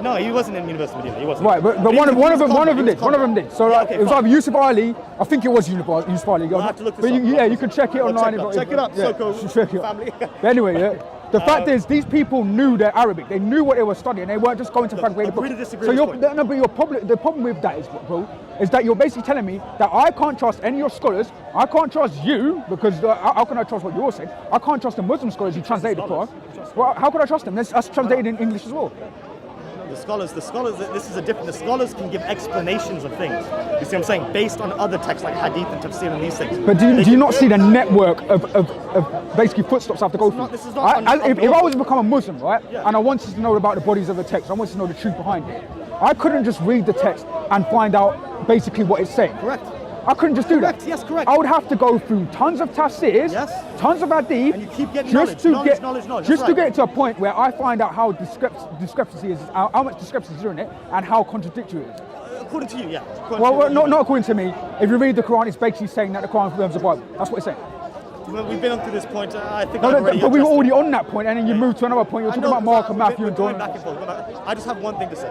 S2: No, he wasn't in University of Medina. He wasn't.
S1: Right, but
S2: he
S1: one of
S2: was
S1: them
S2: convert,
S1: did.
S2: he was
S1: One of them did. So
S2: Yeah,
S1: like,
S2: okay,
S1: it was
S2: fine.
S1: either Yusuf Ali. I think it was Yusuf Ali.
S2: I'll have to look this
S1: But
S2: up.
S1: you can check it
S2: I'll
S1: online.
S2: check it up.
S1: Yeah,
S2: Soko
S1: check it
S2: family.
S1: up. But anyway, yeah. The fact is, these people knew their Arabic. They knew what they were studying. They weren't just going to fabricate the book.
S2: agree to disagree
S1: So
S2: with this point.
S1: the problem with that is, bro, is that you're basically telling me that I can't trust any of your scholars. I can't trust you because how can I trust what you're saying? I can't trust the Muslim scholars who translate the Quran. Well, how could I trust them? That's translated in English as well.
S2: The scholars, this is a different, the scholars can give explanations of things. You see what I'm saying? Based on other texts like hadith and tafsir and these things.
S1: But do you not see the network of basically footsteps I have to go through?
S2: This is not
S1: If I was to become a Muslim, right,
S2: Yeah.
S1: and I wanted to know about the bodies of the text, I wanted to know the truth behind it, I couldn't just read the text and find out basically what it's saying.
S2: Correct.
S1: I couldn't just do that.
S2: Correct, yes, correct.
S1: I would have to go through tons of tafsirs,
S2: Yes.
S1: tons of hadith,
S2: And you keep getting
S1: just
S2: knowledge,
S1: to
S2: knowledge, knowledge,
S1: just
S2: that's
S1: to
S2: right.
S1: get to a point where I find out how discrepancy is, how much discrepancy is in it, and how contradictory it is.
S2: According to you, yeah. According
S1: Well,
S2: to you.
S1: not according to me. If you read the Quran, it's basically saying that the Quran confirms the Bible. That's what it's saying.
S2: Well, we've been on to this point. I think
S1: No,
S2: I've already
S1: but we were
S2: addressed
S1: already
S2: it.
S1: on that point, and then you moved to another point. You're
S2: I
S1: talking
S2: know,
S1: about Mark and
S2: we're
S1: Matthew and
S2: going
S1: John.
S2: back and forth. I just have one thing to say.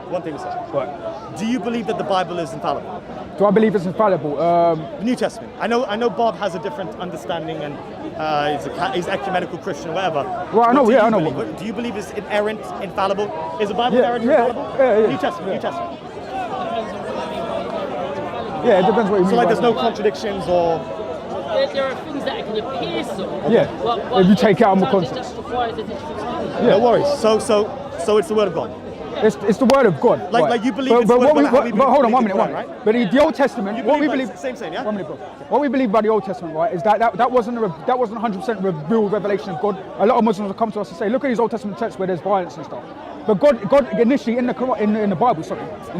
S2: One thing to say.
S1: Right.
S2: Do you believe that the Bible is infallible?
S1: Do I believe it's infallible?
S2: The New Testament. I know Bob has a different understanding and he's ecumenical Christian or whatever.
S1: Well, I know,
S2: What
S1: yeah, I
S2: do
S1: know.
S2: you believe? Do you believe it's inerrant, infallible? Is the Bible
S1: Yeah,
S2: inerrant,
S1: yeah,
S2: infallible?
S1: yeah.
S2: New Testament,
S1: Yeah.
S2: New Testament.
S1: Yeah, it depends what you mean.
S2: So like
S1: by
S2: there's no
S1: that.
S2: contradictions or...
S3: There are things that can appear so.
S1: Yeah. If you take it out of the
S3: sometimes
S1: context.
S3: It just requires a different explanation.
S2: No worries. So it's the word of God.
S1: It's the word of God.
S2: Like you believe it's
S1: but
S2: the word
S1: what
S2: of God, how we
S1: but hold on
S2: believe
S1: 1 minute,
S2: it's
S1: one
S2: the
S1: minute.
S2: Quran,
S1: But the Old Testament,
S2: You
S1: what we
S2: believe
S1: believe,
S2: same, yeah?
S1: 1 minute, bro. What we believe about the Old Testament, right, is that wasn't 100% revealed revelation of God. A lot of Muslims will come to us and say, look at these Old Testament texts where there's violence and stuff. But God initially in the Quran, in the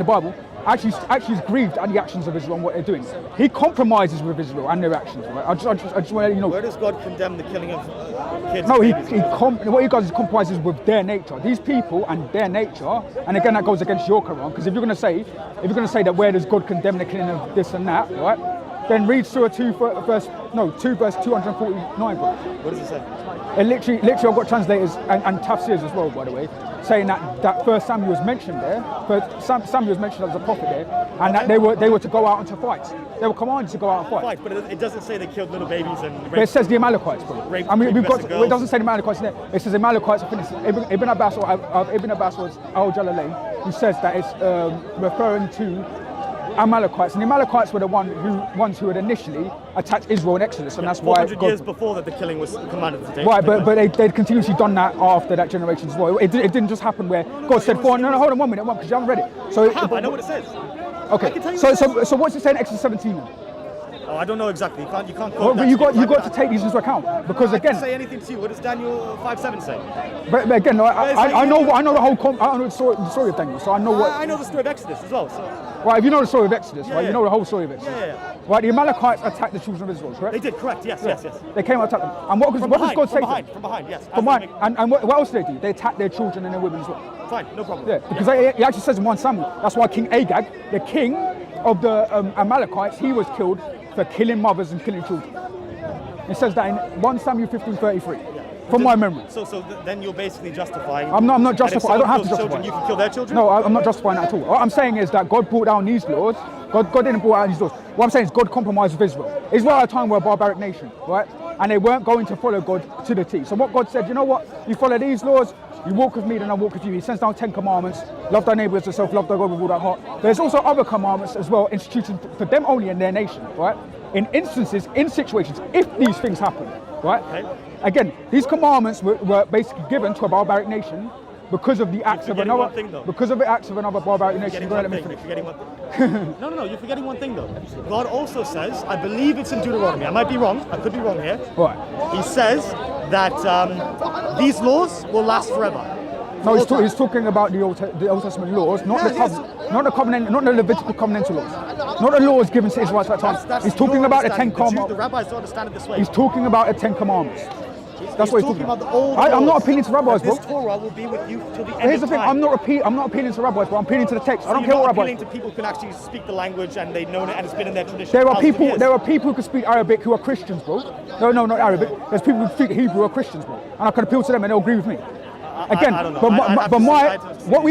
S1: Bible, actually is grieved at the actions of Israel and what they're doing. He compromises with Israel and their actions, right? I just want to let you know.
S2: Where does God condemn the killing of kids?
S1: No,
S2: and babies?
S1: what he does is compromises with their nature. These people and their nature, and again that goes against your Quran, because if you're going to say that where does God condemn the killing of this and that, right? Then read Surah 2 verse 249, bro.
S2: What does it say?
S1: And literally I've got translators and tafsirs as well, by the way, saying that first Samuel was mentioned there, Samuel was mentioned as a prophet there, and that they were to go out and to fight. They were commanded to go out and fight.
S2: Right, but it doesn't say they killed little babies and
S1: But it says the Amalekites, bro.
S2: Rape-
S1: I mean,
S2: rape girls.
S1: it doesn't say the Amalekites in there. It says the Amalekites. I think it's Ibn Abbas was Al-Jalalain, who says that it's referring to Amalekites, and the Amalekites were the ones who had initially attacked Israel in Exodus, and that's why
S2: 400 years before that the killing was commanded to take.
S1: Right, but they'd continuously done that after that generation as well. It didn't just happen where God said, no, hold on 1 minute, because you haven't read it. So
S2: I know what it says. I
S1: Okay,
S2: can tell you
S1: so
S2: what it says.
S1: so what's it saying in Exodus 17 then?
S2: Oh, I don't know exactly. You can't
S1: Well,
S2: quote
S1: but
S2: that
S1: you
S2: to me.
S1: got to take these into account, because
S2: I
S1: again,
S2: can say anything to you. What does Daniel 5:7 say?
S1: but again, I know the story of Daniel, so I know what.
S2: I know the story of Exodus as well. So
S1: Right, if you know the story of Exodus, right,
S2: yeah.
S1: you know the whole story of Exodus.
S2: Yeah.
S1: Right, the Amalekites attacked the children of Israel, correct?
S2: they did, correct? Yes.
S1: They came and attacked them. And what does God say to them?
S2: From behind, yes.
S1: From behind. And what else did they do? They attacked their children and their women as well.
S2: Fine, no problem.
S1: Yeah, because he actually says in 1 Samuel, that's why King Agag, the king of the Amalekites, he was killed for killing mothers and killing children. It says that in 1 Samuel 15:33, from my memory.
S2: So then you're basically justifying.
S1: I'm not
S2: that if
S1: justifying. I don't have to
S2: someone kills
S1: justify.
S2: children, you can kill their children.
S1: No, I'm not justifying that at all. What I'm saying is that God brought down these laws. God didn't bring down these laws. What I'm saying is God compromised with Israel. Israel at a time were a barbaric nation, right? And they weren't going to follow God to the T. So what God said, you know what? You follow these laws, you walk with me, then I walk with you. He sends down 10 commandments. Love thy neighbor as yourself, love thy God with all thy heart. There's also other commandments as well, instituted for them only in their nation, right? In instances, in situations, if these things happen, right?
S2: Okay.
S1: Again, these commandments were basically given to a barbaric nation because of the acts of
S2: forgetting
S1: another,
S2: one thing, though.
S1: because of the acts of another barbaric nation.
S2: You're
S1: Go ahead,
S2: forgetting
S1: let me
S2: one
S1: finish.
S2: thing. You're forgetting one thing. No, you're forgetting one thing though. God also says, I believe it's in Deuteronomy. I might be wrong. I could be wrong here.
S1: Right.
S2: He says that these laws will last forever.
S1: No, he's talking about the Old Testament laws, not the covenant, not the Levitical covenantal laws, not the laws given to Israel at that time. He's talking
S2: your
S1: about the 10
S2: understanding.
S1: commandments.
S2: The rabbis don't understand it this way.
S1: He's talking about the 10 commandments. That's what he's talking
S2: about.
S1: about.
S2: The old
S1: I'm not
S2: laws,
S1: appealing to rabbis,
S2: that this
S1: bro.
S2: Torah will be with you till the end
S1: Here's the
S2: of
S1: thing,
S2: time.
S1: I'm not appealing to rabbis, bro. I'm appealing to the text. I don't
S2: You're
S1: care what
S2: not
S1: rabbis.
S2: appealing to people who can actually speak the language and they know it and it's been in their tradition.
S1: There are
S2: thousands of
S1: people.
S2: years.
S1: There are people who can speak Arabic who are Christians, bro. No, not Arabic. There's people who speak Hebrew who are Christians, bro. And I can appeal to them and they'll agree with me. Again,
S2: I don't know.
S1: but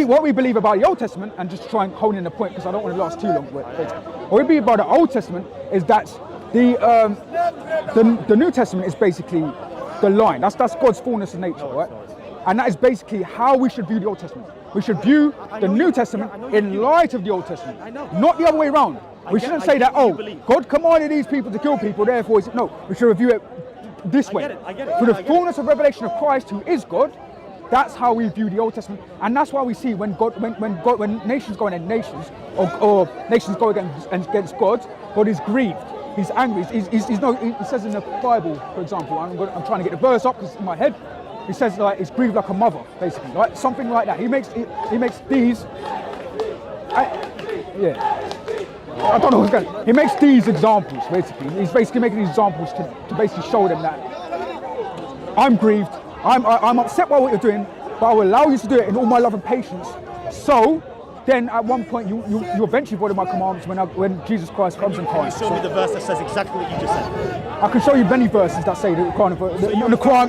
S1: what we believe about the Old Testament, and just try and hone in the point because I don't want to last too long. What we believe about the Old Testament is that the New Testament is basically the line. That's God's fullness of nature, right? And that is basically how we should view the Old Testament. We should view the New Testament in light of the Old Testament, not the other way around. We shouldn't say that, oh, God commanded these people to kill people, therefore, no. We should review it this way.
S2: I get it.
S1: Through the fullness of revelation of Christ, who is God, that's how we view the Old Testament, and that's why we see when nations go against nations, or nations go against God, God is grieved. He's angry. He says in the Bible, for example, I'm trying to get the verse up because it's in my head. He says like he's grieved like a mother, basically, like something like that. He makes these. I don't know what's going on. He makes these examples, basically. He's basically making these examples to basically show them that I'm grieved. I'm upset by what you're doing, but I will allow you to do it in all my love and patience. So then at one point you eventually follow my commandments when Jesus Christ comes and
S2: Can you
S1: comes.
S2: show me the verse that says exactly what you just said?
S1: I can show you many verses that say the Quran. The Quran.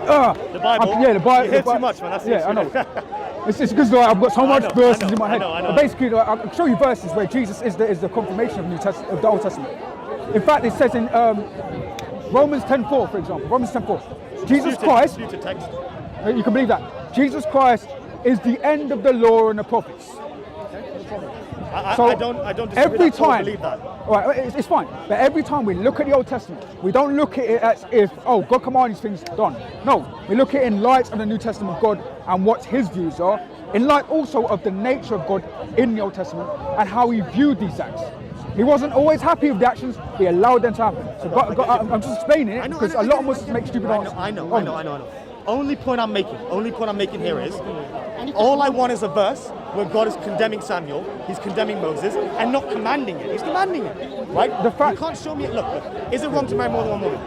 S2: The Bible?
S1: The Bible.
S2: You hear too much, man. That's
S1: yeah, I know. It's because like, I've got so much verses in my head.
S2: I know.
S1: But basically, like, I can show you verses where Jesus is the confirmation of of the Old Testament. In fact, it says in Romans 10:4, for example. Romans 10:4. Jesus Christ.
S2: Future text.
S1: You can believe that. Jesus Christ is the end of the law and the prophets. So
S2: I don't disagree
S1: every
S2: with that, so I
S1: time,
S2: believe that.
S1: all right, it's fine. But every time we look at the Old Testament, we don't look at it as if, oh, God commanded these things, done. No, we look at it in light of the New Testament of God and what His views are, in light also of the nature of God in the Old Testament and how He viewed these acts. He wasn't always happy with the actions, but He allowed them to happen. So I'm just explaining it because a lot of Muslims make stupid answers.
S2: I know. Only point I'm making here is, all I want is a verse where God is condemning Samuel, He's condemning Moses, and not commanding it. He's commanding it, right?
S1: The fact-
S2: you can't show me. Look, is it wrong to marry more than one woman?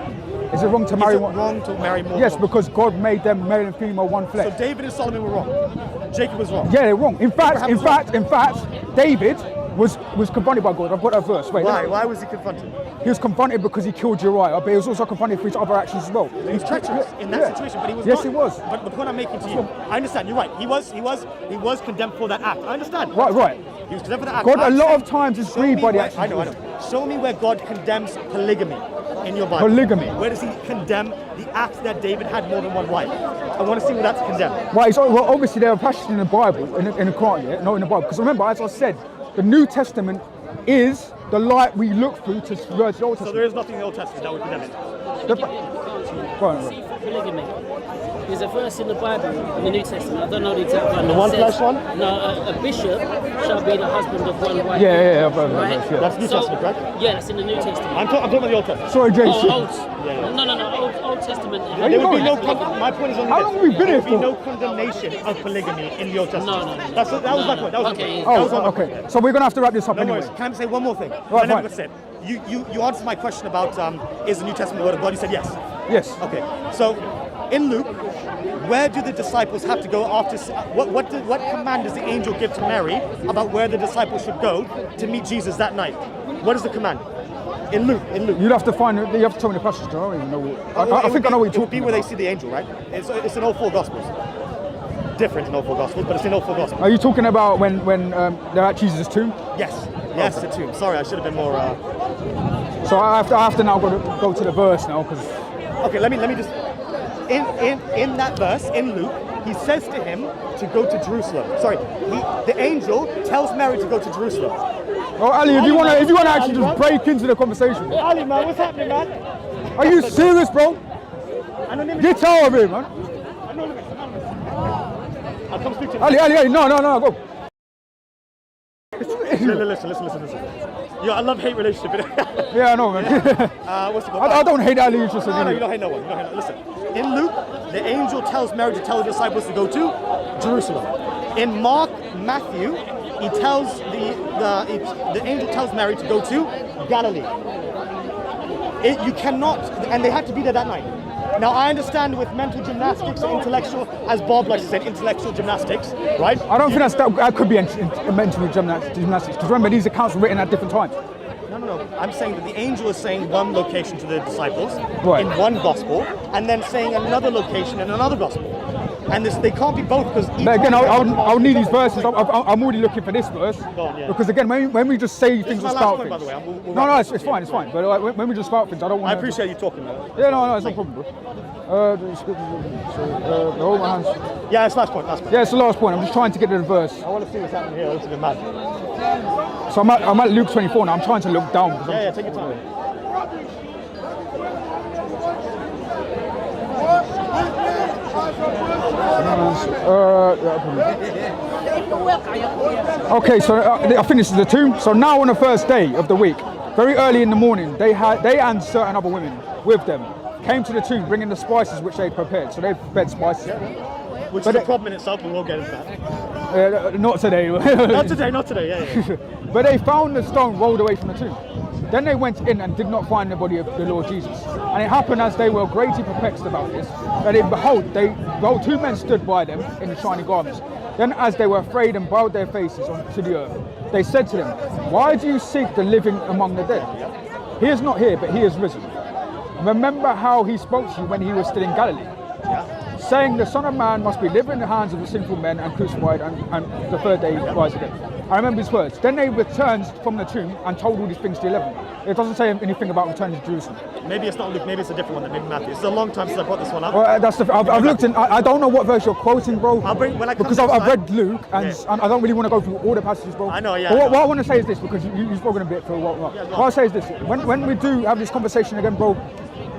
S1: Is it wrong to marry
S2: Is it
S1: one?
S2: wrong to marry more?
S1: Yes,
S2: than one
S1: because God made them male and female one
S2: So
S1: flesh.
S2: David and Solomon were wrong. Jacob was wrong.
S1: Yeah, they're wrong. In fact,
S2: Abraham
S1: David was confronted by God. I've got that verse. Wait,
S2: Why? Why was he confronted?
S1: He was confronted because he killed Uriah, but he was also confronted for his other actions as well.
S2: He was treacherous in that situation, but he was
S1: Yes,
S2: not.
S1: he was.
S2: But the point I'm making to you, I understand. You're right. He was condemned for that act. I understand.
S1: Right.
S2: He was condemned for that act.
S1: God, a
S2: I'm
S1: lot
S2: saying,
S1: of times is
S2: show
S1: grieved
S2: me
S1: by the
S2: where-
S1: actions.
S2: I know. Show me where God condemns polygamy in your Bible.
S1: Polygamy.
S2: Where does He condemn the act that David had more than one wife? I want to see where that's condemned.
S1: Well, obviously there are passages in the Bible, in the Quran, yeah, not in the Bible. Because remember, as I said, the New Testament is the light we look through to merge the Old
S2: So
S1: Testament.
S2: there is nothing in the Old Testament that would condemn it.
S1: Go on,
S3: See, for polygamy, there's a verse in the Bible, in the New Testament, I don't know the exact one.
S2: The
S3: that
S2: one
S3: says,
S2: flesh one?
S3: No, a bishop shall be the husband of one wife.
S1: Yeah, I've heard that,
S3: Right?
S1: yeah.
S2: That's New Testament, correct?
S3: Yeah, that's in the New Testament.
S2: I'm talking about the Old Testament.
S1: Sorry, Jason.
S3: Oh, Old. No, Old Testament.
S1: Are
S2: There
S1: you
S2: would be
S1: going?
S2: no. My point is only
S1: How
S2: this.
S1: long have we been
S2: There
S1: here
S2: would be
S1: for?
S2: no condemnation of polygamy in the Old Testament.
S3: No.
S2: That was my point. That was
S3: Okay.
S2: my point. That was
S1: Oh,
S2: my
S1: okay.
S2: point.
S1: So we're gonna have to wrap this up
S2: No
S1: anyway.
S2: worries. Can I say one more thing?
S1: Right,
S2: I never
S1: fine.
S2: said. You answered my question about is the New Testament the Word of God? You said yes.
S1: Yes.
S2: Okay. So in Luke, where do the disciples have to go after? What command does the angel give to Mary about where the disciples should go to meet Jesus that night? What is the command? In Luke.
S1: You'll have to find. You have to tell me the passage. I don't even know. I think I know what you're
S2: It would be
S1: talking
S2: where they
S1: about.
S2: see the angel, right? It's in all four Gospels. Different in all four Gospels, but it's in all four Gospels.
S1: Are you talking about when they're at Jesus' tomb?
S2: Yes, the tomb. Sorry, I should have been more.
S1: So I have to now go to the verse now because
S2: Okay, let me just. In that verse in Luke, he says to him to go to Jerusalem. Sorry, the angel tells Mary to go to Jerusalem.
S1: Oh, Ali, if you want to actually
S2: Ali,
S1: just break into the conversation,
S2: Hey, Ali, man, what's happening, man?
S1: are you serious, bro?
S2: Anonymous.
S1: Get out of here, man.
S2: Anonymous. I'll come speak to you.
S1: Ali, no, go.
S2: Listen. Yeah, I love-hate relationship.
S1: Yeah, I know, man.
S2: What's it called?
S1: I don't hate Ali. It's just
S2: No, you don't hate no one. Listen, in Luke, the angel tells Mary to tell the disciples to go to Jerusalem. In Matthew, he tells the angel tells Mary to go to Galilee. You cannot, and they had to be there that night. Now I understand with mental gymnastics and intellectual, as Bob likes to say, intellectual gymnastics, right?
S1: I don't think that could be mental gymnastics. Because remember, these accounts were written at different times.
S2: No. I'm saying that the angel is saying one location to the disciples
S1: Right.
S2: in one gospel, and then saying another location in another gospel. And they can't be both because each
S1: But again,
S2: one-
S1: I'll need these verses. I'm already looking for this verse.
S2: Go on, yeah.
S1: Because again, when we just say
S2: This
S1: things
S2: is
S1: or
S2: my last
S1: spout
S2: point, by
S1: things.
S2: the way. We'll
S1: No,
S2: wrap
S1: it's fine. But like, when we just spout things, I don't want
S2: I
S1: to...
S2: appreciate you talking, man.
S1: Yeah, no, it's no problem, bro. Hold my hands.
S2: Yeah, it's last point.
S1: Yeah, it's the last point. I'm just trying to get to the verse.
S2: I want to see what's happening here. This is a bit mad.
S1: So I'm at Luke 24 now. I'm trying to look down. Because
S2: Yeah, take your time.
S1: Okay, so I think this is the tomb. So now on the first day of the week, very early in the morning, they and certain other women with them came to the tomb bringing the spices which they prepared. So they prepared spices.
S2: Which
S1: But
S2: is a
S1: it-
S2: problem in itself, but we'll get into that.
S1: Not today.
S2: Not today, yeah.
S1: But they found the stone rolled away from the tomb. Then they went in and did not find the body of the Lord Jesus. And it happened as they were greatly perplexed about this, that behold, two men stood by them in the shining garments. Then as they were afraid and bowed their faces to the earth, they said to them, why do you seek the living among the dead? He is not here, but he is risen. Remember how he spoke to you when he was still in Galilee. saying the Son of Man must be delivered in the hands of the sinful men and crucified, and the third day rise again. I remember his words. Then they returned from the tomb and told all these things to 11. It doesn't say anything about returning to Jerusalem.
S2: Maybe it's not Luke, maybe it's a different one, then maybe Matthew. It's a long time since I brought this one up.
S1: Well, that's I've looked in. I don't know what verse you're quoting, bro.
S2: I'll bring when I come
S1: because
S2: next
S1: I've
S2: time.
S1: read Luke, and I don't really want to go through all the passages, bro.
S2: I know, yeah.
S1: But
S2: I know.
S1: what I want to say is this, because you've spoken a bit for a while. What I say is this: when we do have this conversation again, bro,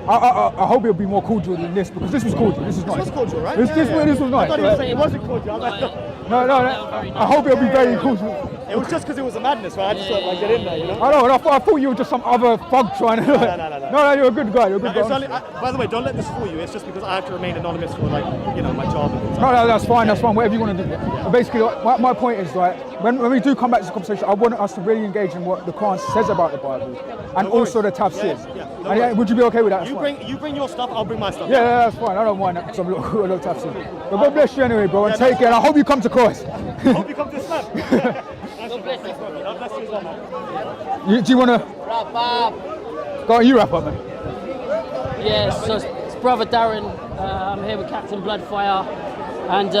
S1: I hope it'll be more cordial than this, because this was cordial. This is nice.
S2: This was cordial, right?
S1: This was nice.
S2: I thought you were saying it wasn't cordial. I'm like,
S1: No. I hope it'll be very cordial.
S2: it was just because it was a madness, right? I just thought like get in there, you know.
S1: I know, and I thought you were just some other thug trying to. No, you're a good guy. You're a good
S2: It's
S1: guy.
S2: only, by the way, don't let this fool you. It's just because I have to remain anonymous for like, you know, my job. And things.
S1: No, that's fine. That's fine. Whatever you want to do. But basically, my point is, like, when we do come back to this conversation, I want us to really engage in what the Quran says about the Bible, and also the tafsirs. Would you be okay with that?
S2: You bring your stuff, I'll bring my stuff.
S1: Yeah, that's fine. I don't mind that because I'm a little tafsir. But God bless you anyway, bro, and take care. And I hope you come to Christ.
S2: I hope you come to Islam.
S3: God bless you.
S2: God bless you as well, man.
S1: Do you want to
S3: Wrap up.
S1: go on? You wrap up, man.
S3: Yeah, so it's brother Darren. I'm here with Captain Bloodfire, and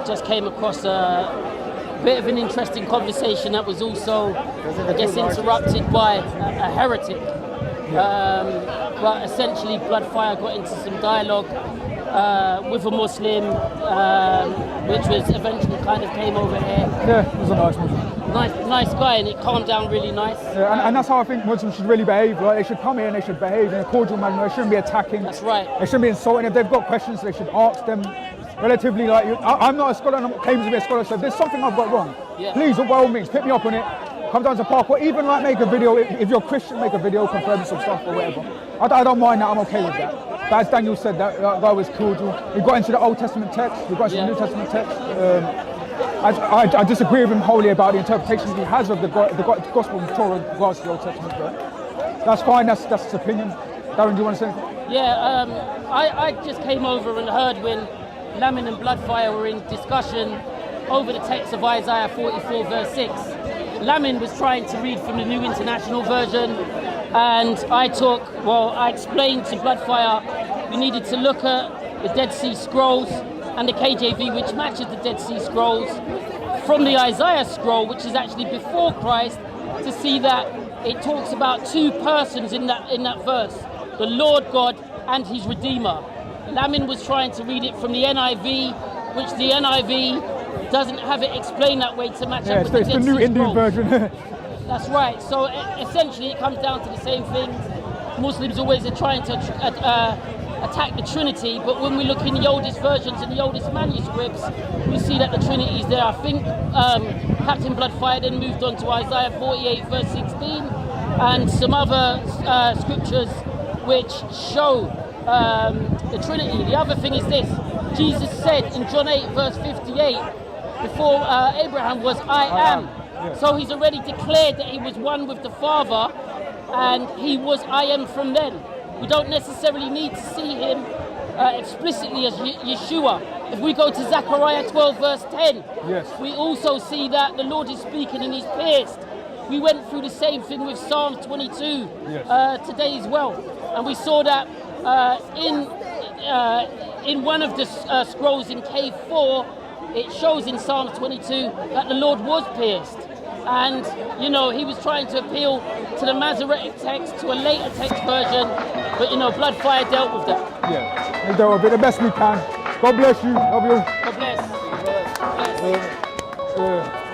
S3: just came across a bit of an interesting conversation that was also, I guess, interrupted by a heretic. But essentially, Bloodfire got into some dialogue with a Muslim, which was eventually kind of came over here.
S1: Yeah, it was a nice Muslim.
S3: Nice guy, and it calmed down really nice.
S1: Yeah, and that's how I think Muslims should really behave. Right? They should come here and they should behave in a cordial manner. They shouldn't be attacking.
S3: That's right.
S1: They shouldn't be insulting. If they've got questions, they should ask them. Relatively, like I'm not a scholar, and I'm claiming to be a scholar. So if there's something I've got wrong, please, by all means, pick me up on it. Come down to the park, or even like make a video. If you're Christian, make a video confirming some stuff or whatever. I don't mind that. I'm okay with that. But as Daniel said, that guy was cordial. We got into the Old Testament text. We got into the New Testament text. I disagree with him wholly about the interpretations he has of the Gospel of Torah in regards to the Old Testament. But that's fine. That's his opinion. Darren, do you want to say anything?
S3: Yeah, I just came over and heard when Lamin and Bloodfire were in discussion over the text of Isaiah 44 verse 6. Lamin was trying to read from the New International Version, and I explained to Bloodfire we needed to look at the Dead Sea Scrolls and the KJV, which matches the Dead Sea Scrolls, from the Isaiah scroll, which is actually before Christ, to see that it talks about two persons in that verse, the Lord God and his Redeemer. Lamin was trying to read it from the NIV, which the NIV doesn't have it explained that way to match up with the Dead Sea
S1: It's the new Indian
S3: Scrolls.
S1: version.
S3: That's right. So essentially, it comes down to the same things. Muslims always are trying to attack the Trinity, but when we look in the oldest versions and the oldest manuscripts, we see that the Trinity is there. I think Captain Bloodfire then moved on to Isaiah 48 verse 16 and some other scriptures which show the Trinity. The other thing is this: Jesus said in John 8 verse 58, before Abraham was, I am. So he's already declared that he was one with the Father, and he was I am from then. We don't necessarily need to see him explicitly as Yeshua. If we go to Zechariah 12 verse 10, we also see that the Lord is speaking and he's pierced. We went through the same thing with Psalm 22 today as well, and we saw that in one of the scrolls in Cave 4, it shows in Psalm 22 that the Lord was pierced. And, you know, he was trying to appeal to the Masoretic text, to a later text version, but, you know, Bloodfire dealt with that.
S1: Yeah, we dealt with it the best we can. God bless you. Love you.
S3: God bless. God bless.